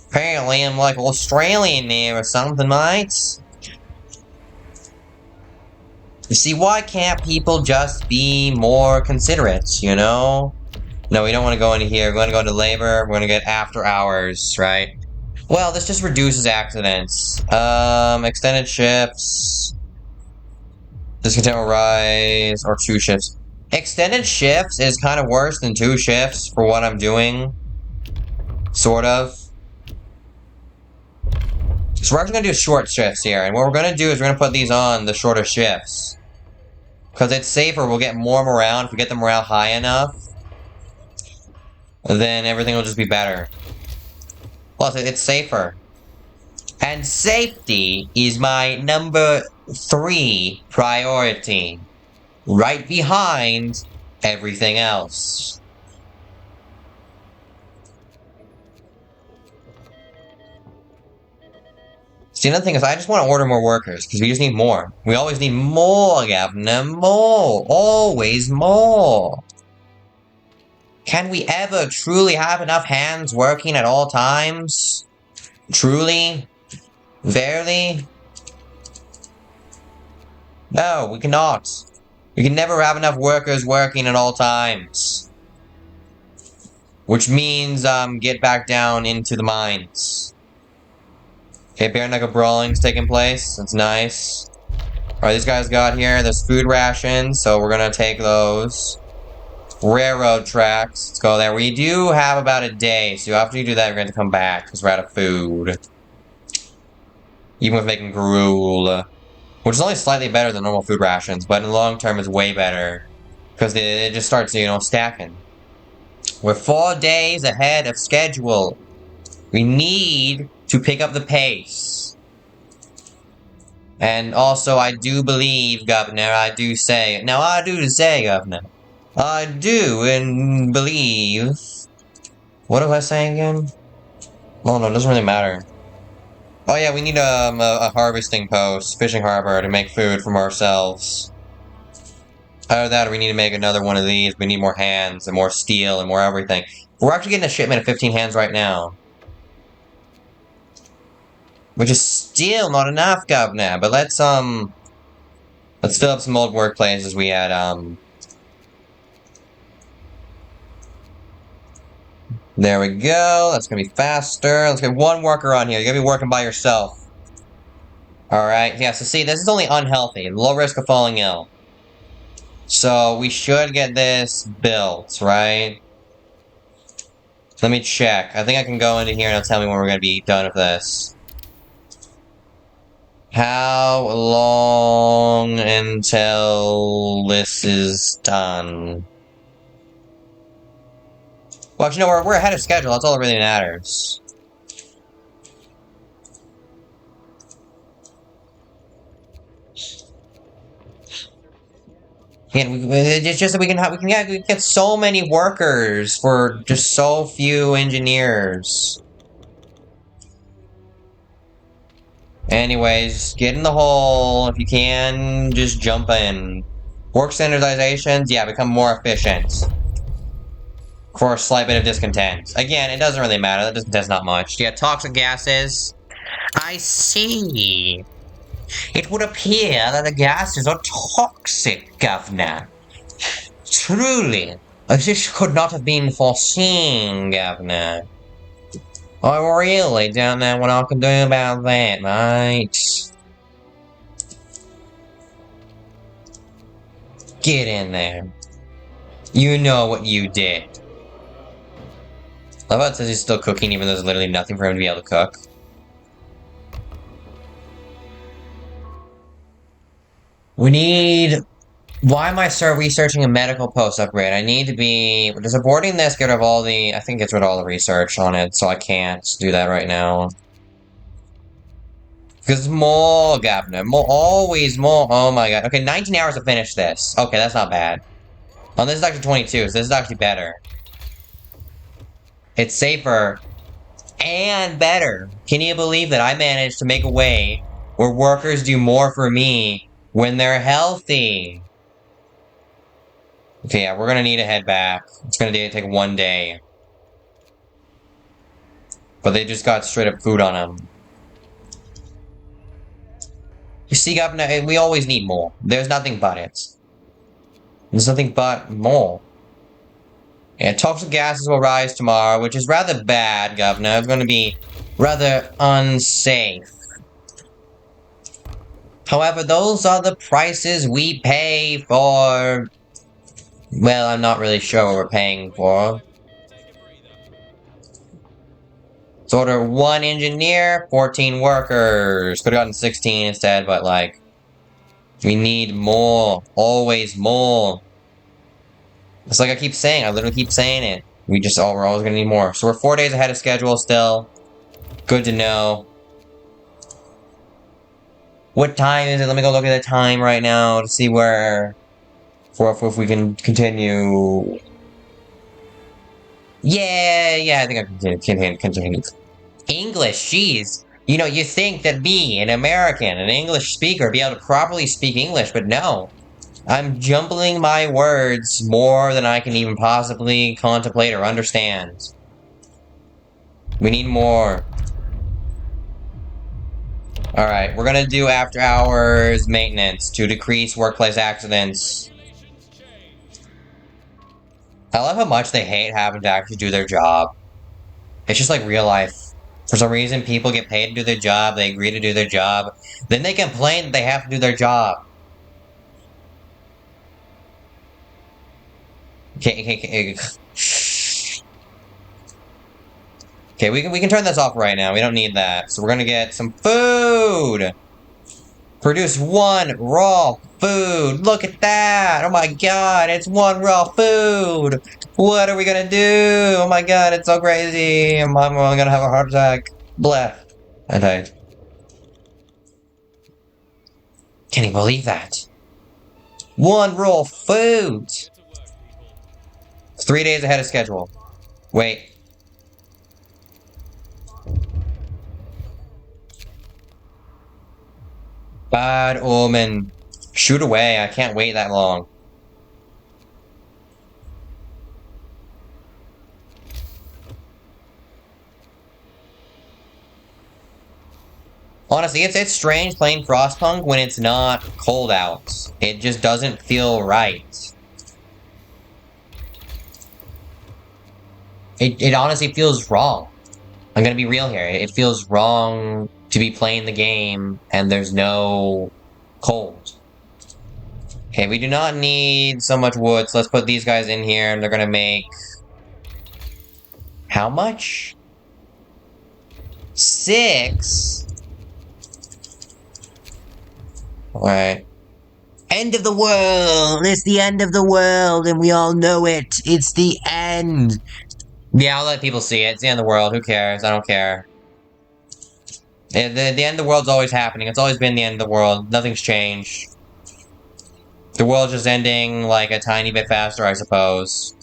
Apparently I'm like Australian there or something, mates. You see, why can't people just be more considerate, you know? No, we don't want to go into here. We're going to go into labor. We're going to get after hours, right? Well, this just reduces accidents. Extended shifts. Discontent will rise, or 2 shifts. Extended shifts is kind of worse than 2 shifts for what I'm doing. Sort of. So we're actually going to do short shifts here, and what we're going to do is we're going to put these on the shorter shifts. Because it's safer, we'll get more morale. If we get the morale high enough, then everything will just be better. Plus, it's safer. And safety is my number 3 priority. Right behind everything else. See, another thing is, I just want to order more workers, because we just need more. We always need more, Governor. More. Always more. Can we ever truly have enough hands working at all times? Truly? Verily? No, we cannot. We can never have enough workers working at all times. Which means, get back down into the mines. Okay, bare knuckle brawling's taking place. That's nice. Alright, these guys got here. There's food rations, so we're gonna take those. Railroad tracks. Let's go there. We do have about a day, so after you do that, you're going to come back, because we're out of food. Even with making gruel. Which is only slightly better than normal food rations, but in the long term, it's way better. Because it just starts, you know, stacking. We're 4 days ahead of schedule. We need to pick up the pace. And also, I do believe, Governor, I do say, Governor, I do and believe. What am I saying again? Oh no, it doesn't really matter. Oh yeah, we need a harvesting post, fishing harbor, to make food from ourselves. Either that or we need to make another one of these. We need more hands and more steel and more everything. We're actually getting a shipment of 15 hands right now. Which is still not enough, Governor, but let's fill up some old workplaces we had, There we go. That's gonna be faster. Let's get 1 worker on here. You're gonna be working by yourself. Alright, yeah, so see, this is only unhealthy. Low risk of falling ill. So, we should get this built, right? So let me check. I think I can go into here and it'll tell me when we're gonna be done with this. How long until this is done? Well, you know, we're ahead of schedule. That's all that really matters. And it's just that we can get so many workers for just so few engineers. Anyways, get in the hole. If you can, just jump in. Work standardizations, yeah, become more efficient. For a slight bit of discontent. Again, it doesn't really matter. That discontent's not much. Yeah, toxic gases. I see. It would appear that the gases are toxic, Governor. Truly. This could not have been foreseen, Governor. I really don't know what I can do about that, mate. Get in there. You know what you did. I love how it says he's still cooking even though there's literally nothing for him to be able to cook. We need... Why am I researching a medical post upgrade? I need to be... Does aborting this get rid of all the... I think it gets rid of all the research on it, so I can't do that right now. Because more, Governor. More, always more. Oh my god. Okay, 19 hours to finish this. Okay, that's not bad. Oh, this is actually 22, so this is actually better. It's safer. And better. Can you believe that I managed to make a way where workers do more for me when they're healthy? Okay, yeah, we're gonna need to head back. It's gonna take 1 day. But they just got straight up food on them. You see, Governor, we always need more. There's nothing but it. There's nothing but more. Yeah, toxic gases will rise tomorrow, which is rather bad, Governor. It's going to be rather unsafe. However, those are the prices we pay for... Well, I'm not really sure what we're paying for. Let's order 1 engineer, 14 workers. Could have gotten 16 instead, but like... We need more. Always more. It's like I keep saying, I literally keep saying it. We're always gonna need more. So we're 4 days ahead of schedule still. Good to know. What time is it? Let me go look at the time right now to see where... if we can continue... Yeah, I think I can continue. English, jeez. You know, you think that me, an American, an English speaker, be able to properly speak English, but no. I'm jumbling my words more than I can even possibly contemplate or understand. We need more. Alright, we're gonna do after hours maintenance to decrease workplace accidents. I love how much they hate having to actually do their job. It's just like real life. For some reason, people get paid to do their job, they agree to do their job, then they complain that they have to do their job. Okay, we can turn this off right now. We don't need that. So we're gonna get some food! Produce 1 raw food! Look at that! Oh my god, it's 1 raw food! What are we gonna do? Oh my god, it's so crazy! I'm gonna have a heart attack. Bleh. I died. Can you believe that? 1 raw food! 3 days ahead of schedule. Wait. Bad omen. Shoot away, I can't wait that long. Honestly, it's strange playing Frostpunk when it's not cold out. It just doesn't feel right. It honestly feels wrong. I'm gonna be real here. It feels wrong to be playing the game and there's no cold. Okay, we do not need so much wood, so let's put these guys in here and they're gonna make... How much? 6? Alright. End of the world! It's the end of the world, and we all know it! It's the end! Yeah, I'll let people see it. It's the end of the world. Who cares? I don't care. The end of the world's always happening. It's always been the end of the world. Nothing's changed. The world's just ending, like, a tiny bit faster, I suppose.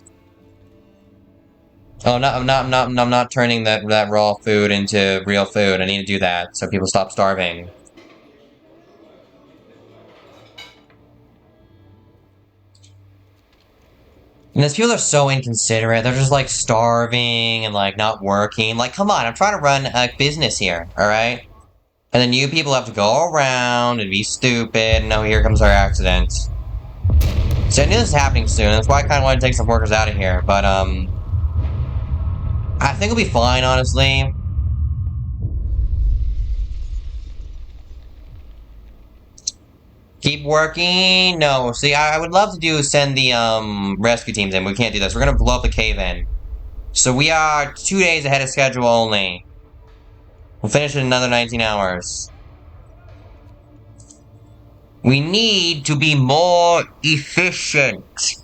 Oh, I'm not turning that raw food into real food. I need to do that so people stop starving. And these people are so inconsiderate. They're just like starving and like not working. Like, come on, I'm trying to run a business here, alright? And then you people have to go around and be stupid. And oh, here comes our accident. So I knew this was happening soon. That's why I kind of wanted to take some workers out of here. But, I think we'll be fine, honestly. Keep working. No, see, I would love to send the, rescue teams in. We can't do this. We're gonna blow up the cave in. So we are 2 days ahead of schedule only. We'll finish in another 19 hours. We need to be more efficient.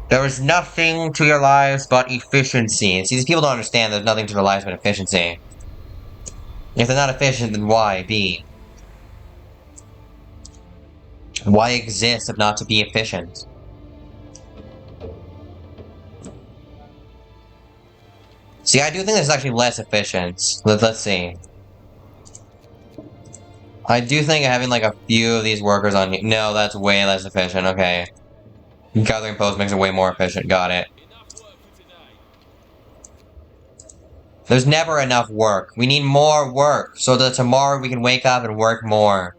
There is nothing to your lives but efficiency. See, these people don't understand there's nothing to their lives but efficiency. If they're not efficient, then why be? Why exist if not to be efficient? See, I do think this is actually less efficient. Let's see. I do think having like a few of these workers on here. No, that's way less efficient. Okay. Gathering post makes it way more efficient. Got it. Enough work for today. There's never enough work. We need more work so that tomorrow we can wake up and work more.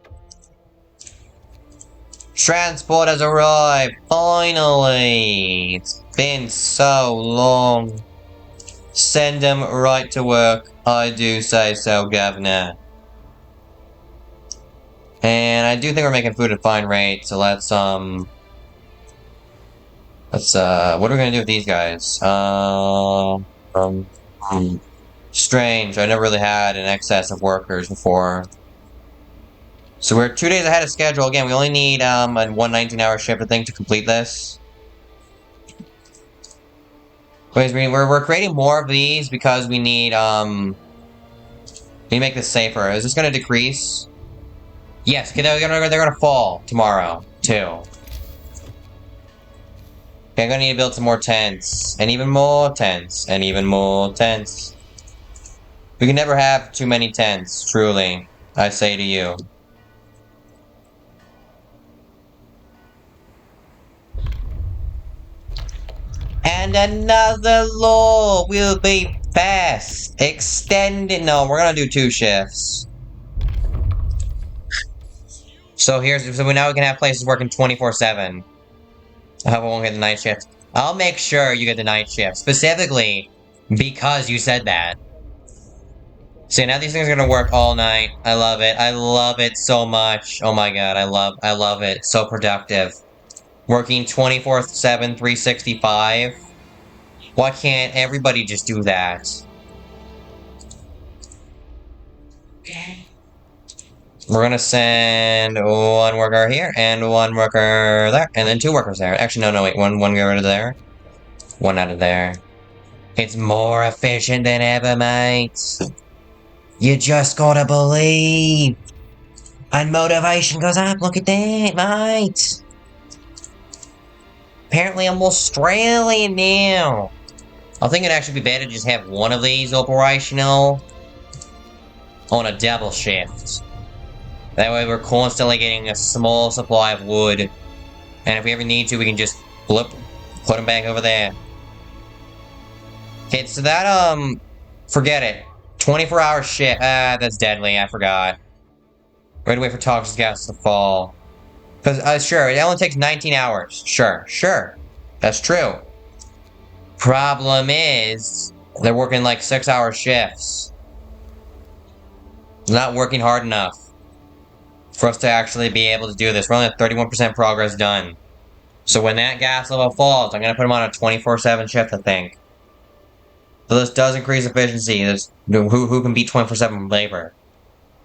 Transport has arrived. Finally. It's been so long. Send them right to work. I do say so, Governor. And I do think we're making food at a fine rate, so let's, what are we gonna do with these guys? Strange. I never really had an excess of workers before. So we're 2 days ahead of schedule. Again, we only need, a 119-hour shift, I think, to complete this. Anyways, we're creating more of these because we need to make this safer. Is this gonna decrease? Yes, okay, they're gonna fall tomorrow, too. Okay, I'm gonna need to build some more tents. And even more tents. And even more tents. We can never have too many tents, truly. I say to you. And another law will be passed. Extended. No, we're gonna do 2 shifts. So now we can have places working 24/7. I hope I won't get the night shift. I'll make sure you get the night shift. Specifically, because you said that. See, now these things are gonna work all night. I love it. I love it so much. Oh my god, I love it. So productive. Working 24/7, 365. Why can't everybody just do that? We're gonna send 1 worker here, and 1 worker there, and then 2 workers there. Actually, no, wait. One go out of there. 1 out of there. It's more efficient than ever, mate. You just gotta believe. And motivation goes up. Look at that, mate. Apparently, I'm Australian now. I think it'd actually be better to just have 1 of these operational on a double shift. That way we're constantly getting a small supply of wood. And if we ever need to, we can just put them back over there. Okay, so that, forget it. 24-hour shift. That's deadly, I forgot. We had to wait for toxic gases to fall. Because, sure, it only takes 19 hours. Sure. That's true. Problem is, they're working like 6-hour shifts. Not working hard enough for us to actually be able to do this. We're only at 31% progress done. So when that gas level falls, I'm going to put them on a 24/7 shift, I think. So this does increase efficiency. Who can beat 24/7 labor?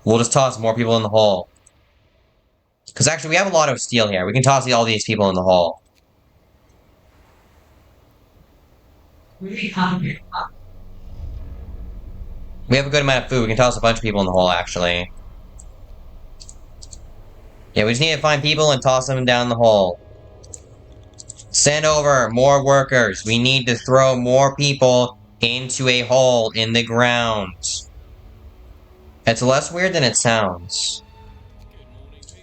We'll just toss more people in the hole. Because actually, we have a lot of steel here. We can toss all these people in the hole. We have a good amount of food. We can toss a bunch of people in the hole, actually. Yeah, we just need to find people and toss them down the hole. Send over more workers. We need to throw more people into a hole in the ground. It's less weird than it sounds.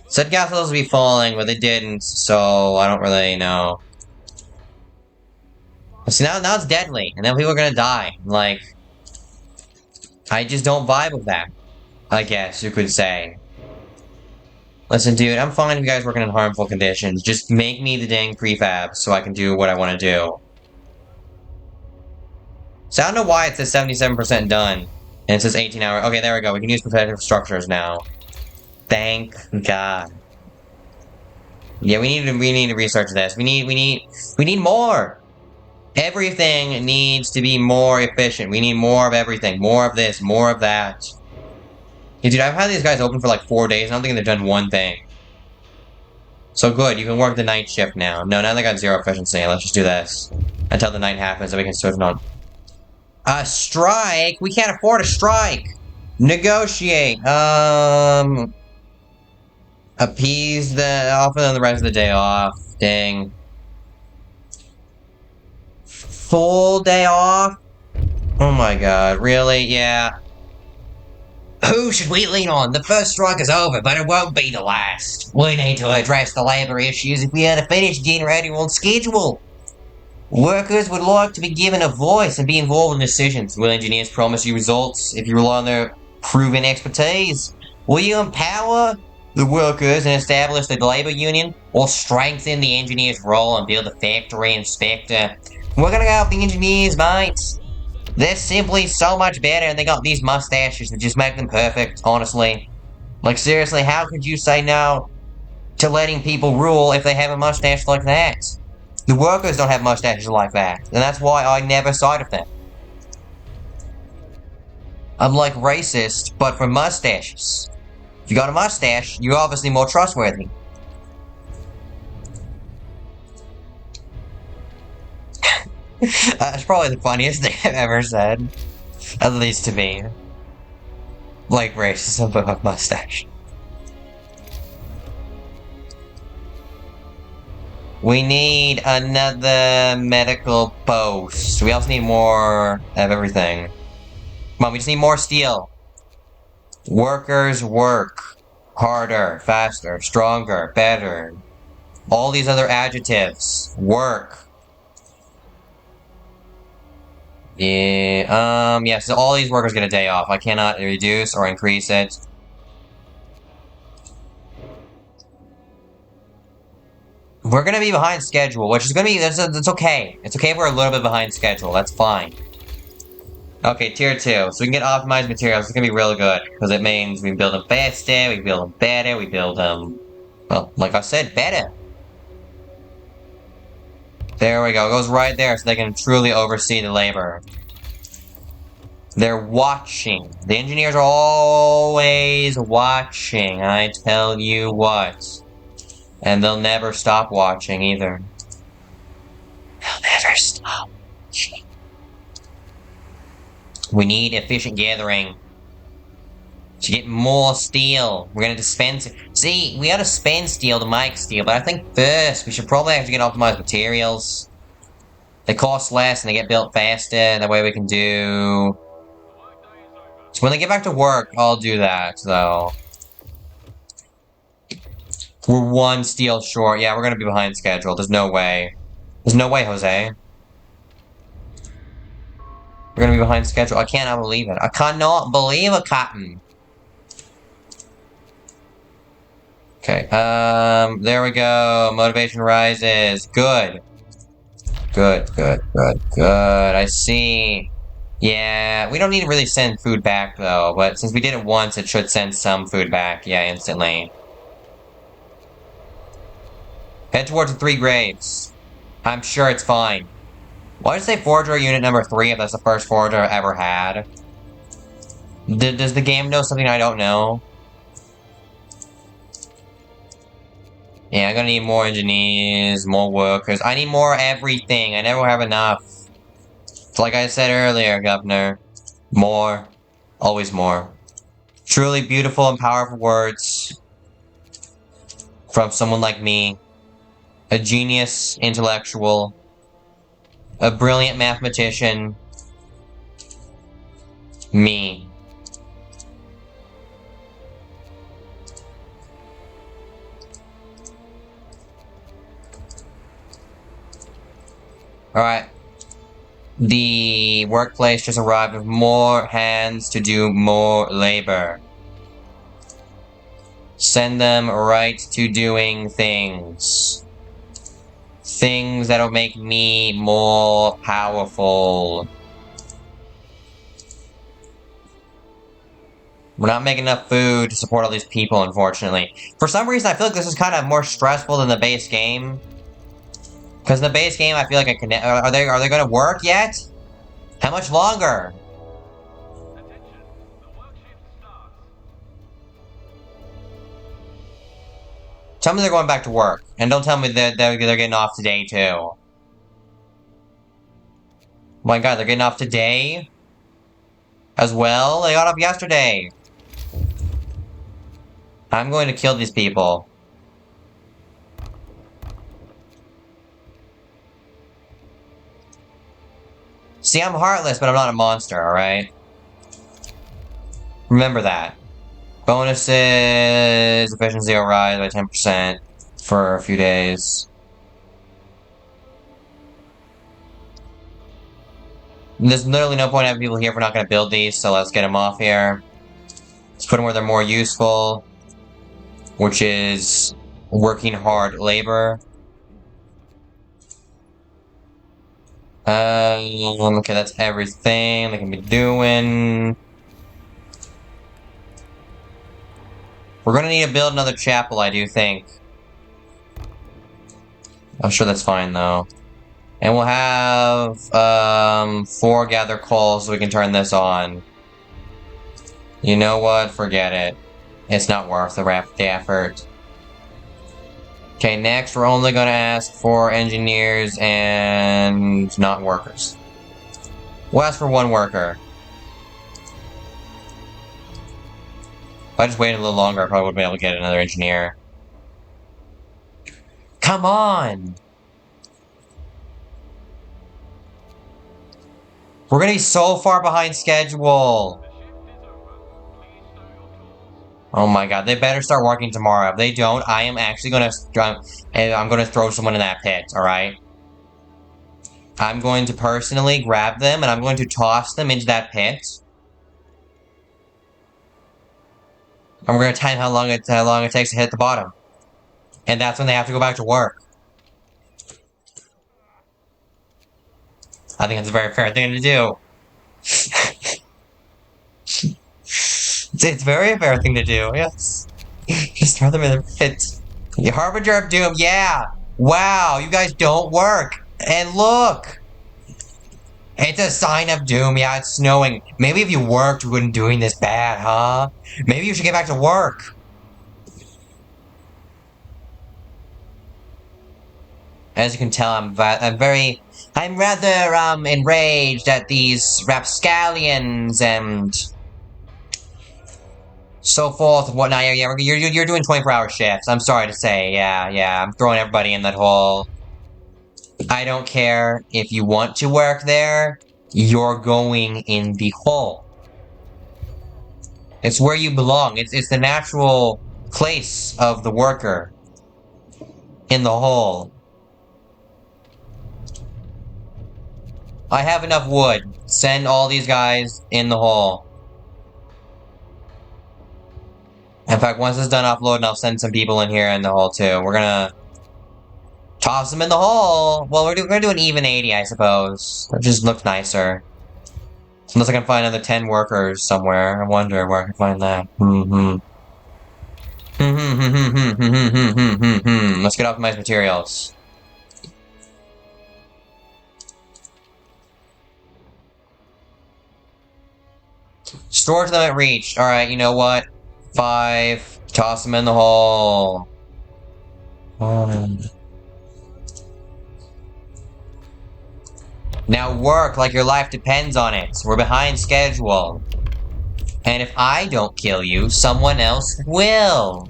Said gas levels would be falling, but they didn't, so I don't really know. See, now it's deadly, and then people are gonna die. Like, I just don't vibe with that, I guess you could say. Listen, dude, I'm fine if you guys working in harmful conditions. Just make me the dang prefab so I can do what I want to do. So I don't know why it says 77% done, and it says 18 hours. Okay, there we go. We can use protective structures now. Thank God. Yeah, we need to research this. We need more. Everything needs to be more efficient. We need more of everything. More of this, more of that. Yeah, dude, I've had these guys open for like 4 days, and I don't think they've done one thing. So good, you can work the night shift now. No, now they got 0 efficiency. Let's just do this. Until the night happens, then we can switch on. A strike? We can't afford a strike! Negotiate. Appease the... offer them the rest of the day off. Dang. Full day off? Oh my god, really? Yeah. Who should we lean on? The first strike is over, but it won't be the last. We need to address the labour issues if we are to finish generating on schedule. Workers would like to be given a voice and be involved in decisions. Will engineers promise you results if you rely on their proven expertise? Will you empower the workers and establish the labour union, or strengthen the engineer's role and build a factory inspector? We're gonna go with the engineers, mates. They're simply so much better, and they got these mustaches that just make them perfect, honestly. Like, seriously, how could you say no to letting people rule if they have a mustache like that? The workers don't have mustaches like that, and that's why I never side with them. I'm like racist, but for mustaches. If you got a mustache, you're obviously more trustworthy. That's probably the funniest thing I've ever said. At least to me. Like racism, but with mustache. We need another medical post. We also need more of everything. Come on, we just need more steel. Workers work harder, faster, stronger, better. All these other adjectives. Work. Yeah, so all these workers get a day off. I cannot reduce or increase it. We're gonna be behind schedule, which is gonna be, that's okay. It's okay if we're a little bit behind schedule, that's fine. Okay, tier 2, so we can get optimized materials. It's gonna be really good, because it means we build them faster, we build them better, we build them, well, like I said, better. There we go, it goes right there, so they can truly oversee the labor. They're watching. The engineers are always watching, I tell you what. And they'll never stop watching, either. They'll never stop watching. We need efficient gathering. To get more steel. We're gonna dispense it. See, we gotta spend steel to make steel, but I think first we should probably actually get optimized materials. They cost less and they get built faster, that way we can do... So when they get back to work, I'll do that, though. We're 1 steel short. Yeah, we're gonna be behind schedule. There's no way. There's no way, Jose. We're gonna be behind schedule. I cannot believe it. I cannot believe it, Cotton. Okay, there we go. Motivation rises. Good. Good. I see. Yeah, we don't need to really send food back, though, but since we did it once, it should send some food back, yeah, instantly. Head towards the 3 graves. I'm sure it's fine. Why did I say Forger Unit number 3 if that's the first Forger I ever had? Does the game know something I don't know? Yeah, I'm gonna need more engineers, more workers. I need more everything. I never have enough. It's like I said earlier, Governor. More. Always more. Truly beautiful and powerful words. From someone like me. A genius intellectual. A brilliant mathematician. Me. Alright. The workplace just arrived with more hands to do more labor. Send them right to doing things. Things that'll make me more powerful. We're not making enough food to support all these people, unfortunately. For some reason, I feel like this is kind of more stressful than the base game. Because in the base game, I feel like I can. Are they going to work yet? How much longer? Tell me they're going back to work, and don't tell me that they're getting off today too. Oh my God, they're getting off today as well. They got off yesterday. I'm going to kill these people. See, I'm heartless, but I'm not a monster, alright? Remember that. Bonuses, efficiency will rise by 10% for a few days. There's literally no point having people here if we're not going to build these, so let's get them off here. Let's put them where they're more useful, which is working hard labor. Okay, that's everything they can be doing. We're gonna need to build another chapel, I do think. I'm sure that's fine, though. And we'll have, 4 gather coal so we can turn this on. You know what? Forget it. It's not worth the effort. Okay, next we're only gonna ask for engineers and not workers. We'll ask for 1 worker. If I just waited a little longer, I probably would be able to get another engineer. Come on! We're gonna be so far behind schedule! Oh my God, they better start working tomorrow. If they don't, I am actually gonna... I'm gonna throw someone in that pit, alright? I'm going to personally grab them, and I'm going to toss them into that pit. And we're gonna time how long it takes to hit the bottom. And that's when they have to go back to work. I think it's a very fair thing to do. It's a very fair thing to do, yes. Just throw them in the pit. The Harbinger of Doom, yeah! Wow, you guys don't work! And look! It's a sign of doom, yeah, it's snowing. Maybe if you worked, you wouldn't doing this bad, huh? Maybe you should get back to work. As you can tell, I'm rather, enraged at these rapscallions and so forth and whatnot. Yeah, you're doing 24-hour shifts. I'm sorry to say. Yeah. I'm throwing everybody in that hole. I don't care if you want to work there. You're going in the hole. It's where you belong. It's the natural place of the worker. In the hole. I have enough wood. Send all these guys in the hole. In fact, once it's done offloading, I'll send some people in here in the hole too. We're gonna toss them in the hole. Well, we're gonna do an even 80, I suppose. That just looks nicer. Unless I can find another 10 workers somewhere. I wonder where I can find that. Let's get optimized materials. Storage limit reached. Alright, you know what? 5. Toss them in the hole. Now work like your life depends on it. We're behind schedule. And if I don't kill you, someone else will.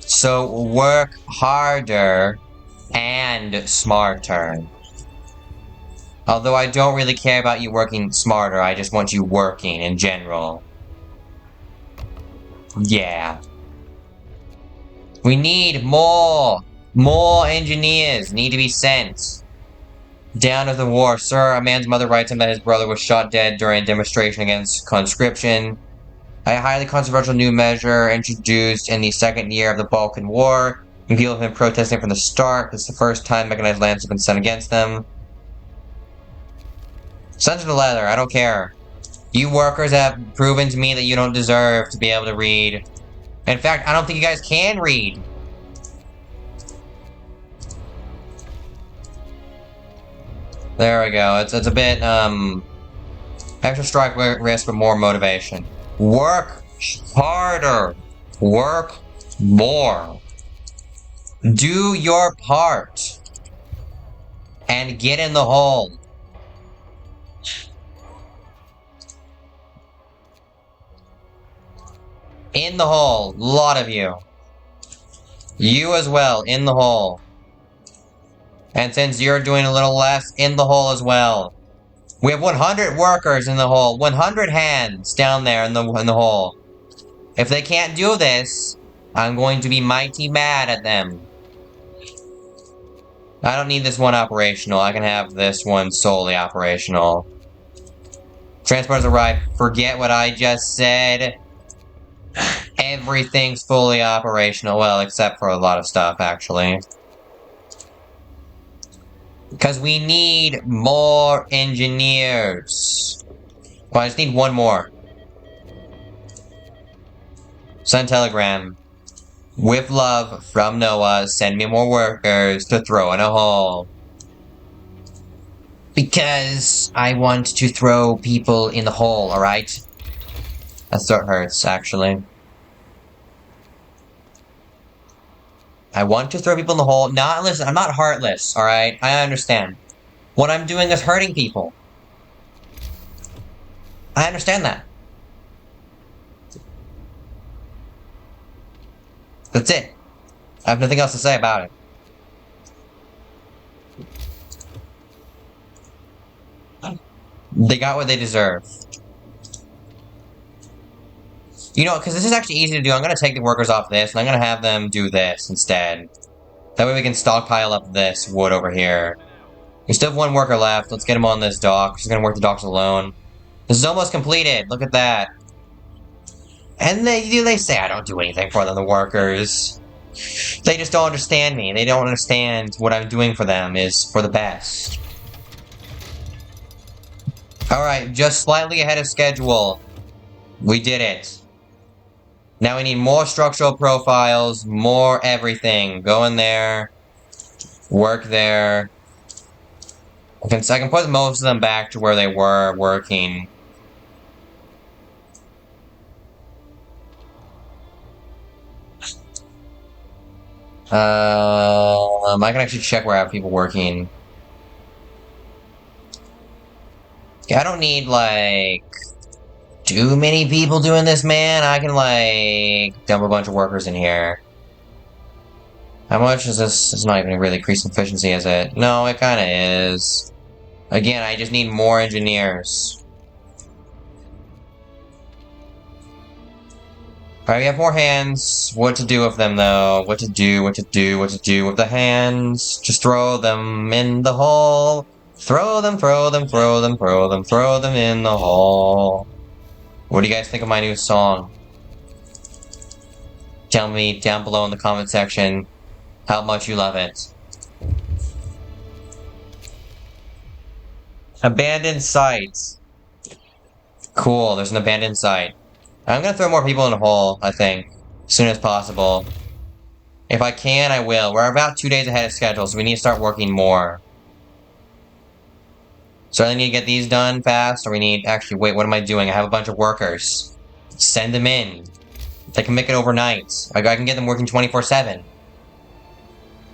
So work harder and smarter. Although I don't really care about you working smarter, I just want you working in general. Yeah. We need more engineers need to be sent. Down of the war. Sir, a man's mother writes him that his brother was shot dead during a demonstration against conscription. A highly controversial new measure introduced in the second year of the Balkan War. People have been protesting from the start. It's the first time mechanized lands have been sent against them. Send to the leather, I don't care. You workers have proven to me that you don't deserve to be able to read. In fact, I don't think you guys can read. There we go. It's a bit, extra strike risk, but more motivation. Work harder. Work more. Do your part. And get in the hole. In the hole. A lot of you. You as well, in the hole. And since you're doing a little less, in the hole as well. We have 100 workers in the hole. 100 hands down there in the hole. If they can't do this, I'm going to be mighty mad at them. I don't need this one operational. I can have this one solely operational. Transporters arrive. Forget what I just said. Everything's fully operational. Well, except for a lot of stuff, actually. Because we need more engineers. Well, I just need one more. Send telegram. With love from Noah, send me more workers to throw in a hole. Because I want to throw people in the hole, alright? That sort hurts, actually. I want to throw people in the hole. Listen, I'm not heartless, alright? I understand. What I'm doing is hurting people. I understand that. That's it. I have nothing else to say about it. They got what they deserve. You know, because this is actually easy to do, I'm going to take the workers off this, and I'm going to have them do this instead. That way we can stockpile up this wood over here. We still have one worker left. Let's get him on this dock. He's going to work the docks alone. This is almost completed. Look at that. And they say I don't do anything for them, the workers. They just don't understand me. They don't understand what I'm doing for them is for the best. Alright, just slightly ahead of schedule. We did it. Now we need more structural profiles, more everything. Go in there. Work there. I can put most of them back to where they were working. I can actually check where I have people working. Yeah, I don't need, like, too many people doing this, man. I can, like, dump a bunch of workers in here. How much is this? It's not even really increasing efficiency, is it? No, it kind of is. Again, I just need more engineers. Alright, we have more hands. What to do with them, though? What to do with the hands? Just throw them in the hole. Throw them in the hole. What do you guys think of my new song? Tell me down below in the comment section how much you love it. Abandoned site. Cool, there's an abandoned site. I'm gonna throw more people in the hole, I think. As soon as possible. If I can, I will. We're about 2 days ahead of schedule, so we need to start working more. So I need to get these done fast, or we need... Actually, wait, what am I doing? I have a bunch of workers. Send them in. They can make it overnight. I can get them working 24/7.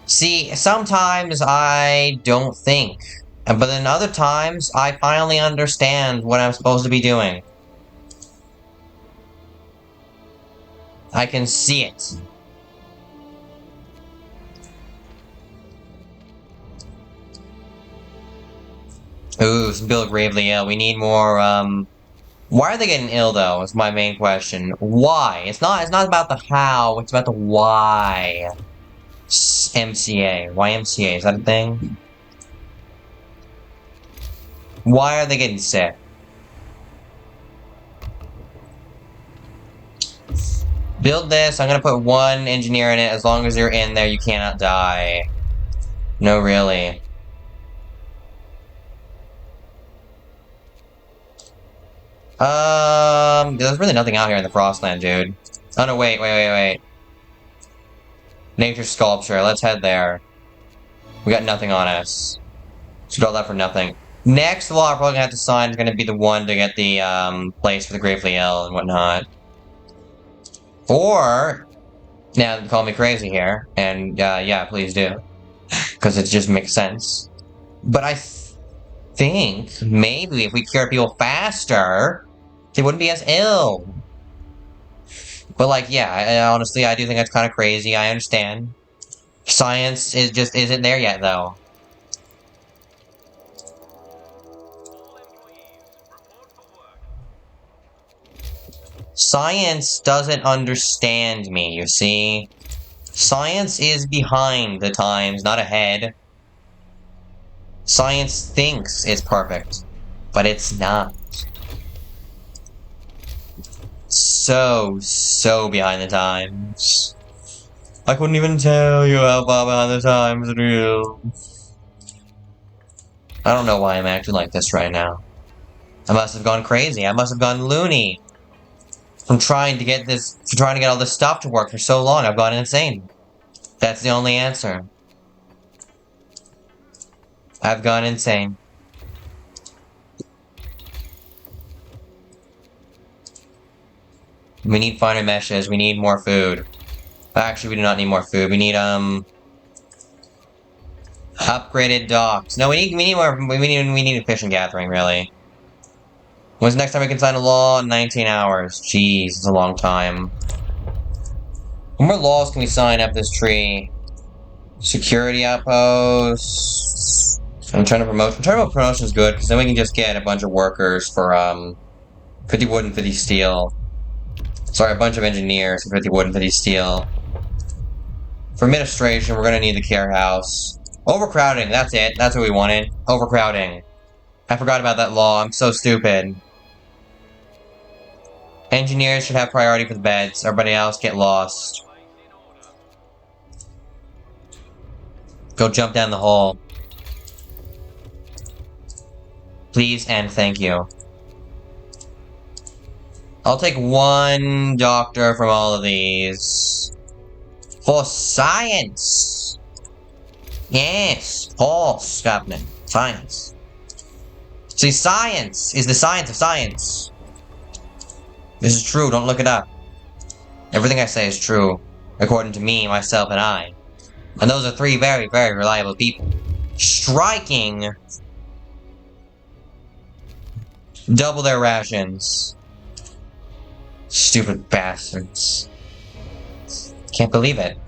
See, sometimes I don't think. But then other times, I finally understand what I'm supposed to be doing. I can see it. Ooh, some Bill gravely ill. We need more, Why are they getting ill, though? Is my main question. Why? It's not about the how, it's about the why. MCA. Why MCA? Is that a thing? Why are they getting sick? Build this. I'm gonna put one engineer in it. As long as you're in there, you cannot die. No, really. There's really nothing out here in the Frostland, dude. Oh no, wait. Nature sculpture. Let's head there. We got nothing on us. So all that for nothing. Next law I'm probably gonna have to sign is gonna be the one to get the place for the gravely ill and whatnot. Or now call me crazy here, and yeah, please do, because it just makes sense. But I think maybe if we cure people faster, they wouldn't be as ill. But like, yeah, honestly, I do think that's kind of crazy. I understand. Science isn't there yet, though. Science doesn't understand me, you see? Science is behind the times, not ahead. Science thinks it's perfect, but it's not. So behind the times. I couldn't even tell you how far behind the times it is. I don't know why I'm acting like this right now. I must have gone crazy. I must have gone loony. From trying to get all this stuff to work for so long, I've gone insane. That's the only answer. I've gone insane. We need finer meshes, we need more food. Actually, we do not need more food, we need, upgraded docks. No, we need efficient gathering, really. When's the next time we can sign a law? 19 hours. Jeez, it's a long time. What more laws can we sign up this tree? Security outposts. I'm trying to promote promotion is good, because then we can just get a bunch of workers for, 50 wood and 50 steel. Sorry, a bunch of engineers for 50 wood and 50 steel. For administration, we're gonna need the care house. Overcrowding, that's it. That's what we wanted. Overcrowding. I forgot about that law. I'm so stupid. Engineers should have priority for the beds. Everybody else get lost. Go jump down the hole. Please and thank you. I'll take one doctor from all of these. For science! Yes, horse, Governor. Science. See, science is the science of science. This is true, don't look it up. Everything I say is true, according to me, myself, and I. And those are three very, very reliable people. Striking! Double their rations. Stupid bastards. Can't believe it.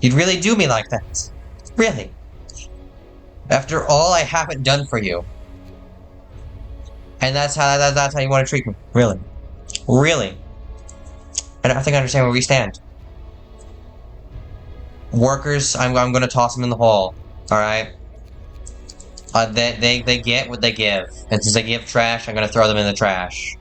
You'd really do me like that. Really. After all I haven't done for you. And that's how you want to treat me. Really. Really. I don't think I understand where we stand. Workers, I'm gonna toss them in the hole. Alright? They get what they give. And since they give trash, I'm gonna throw them in the trash.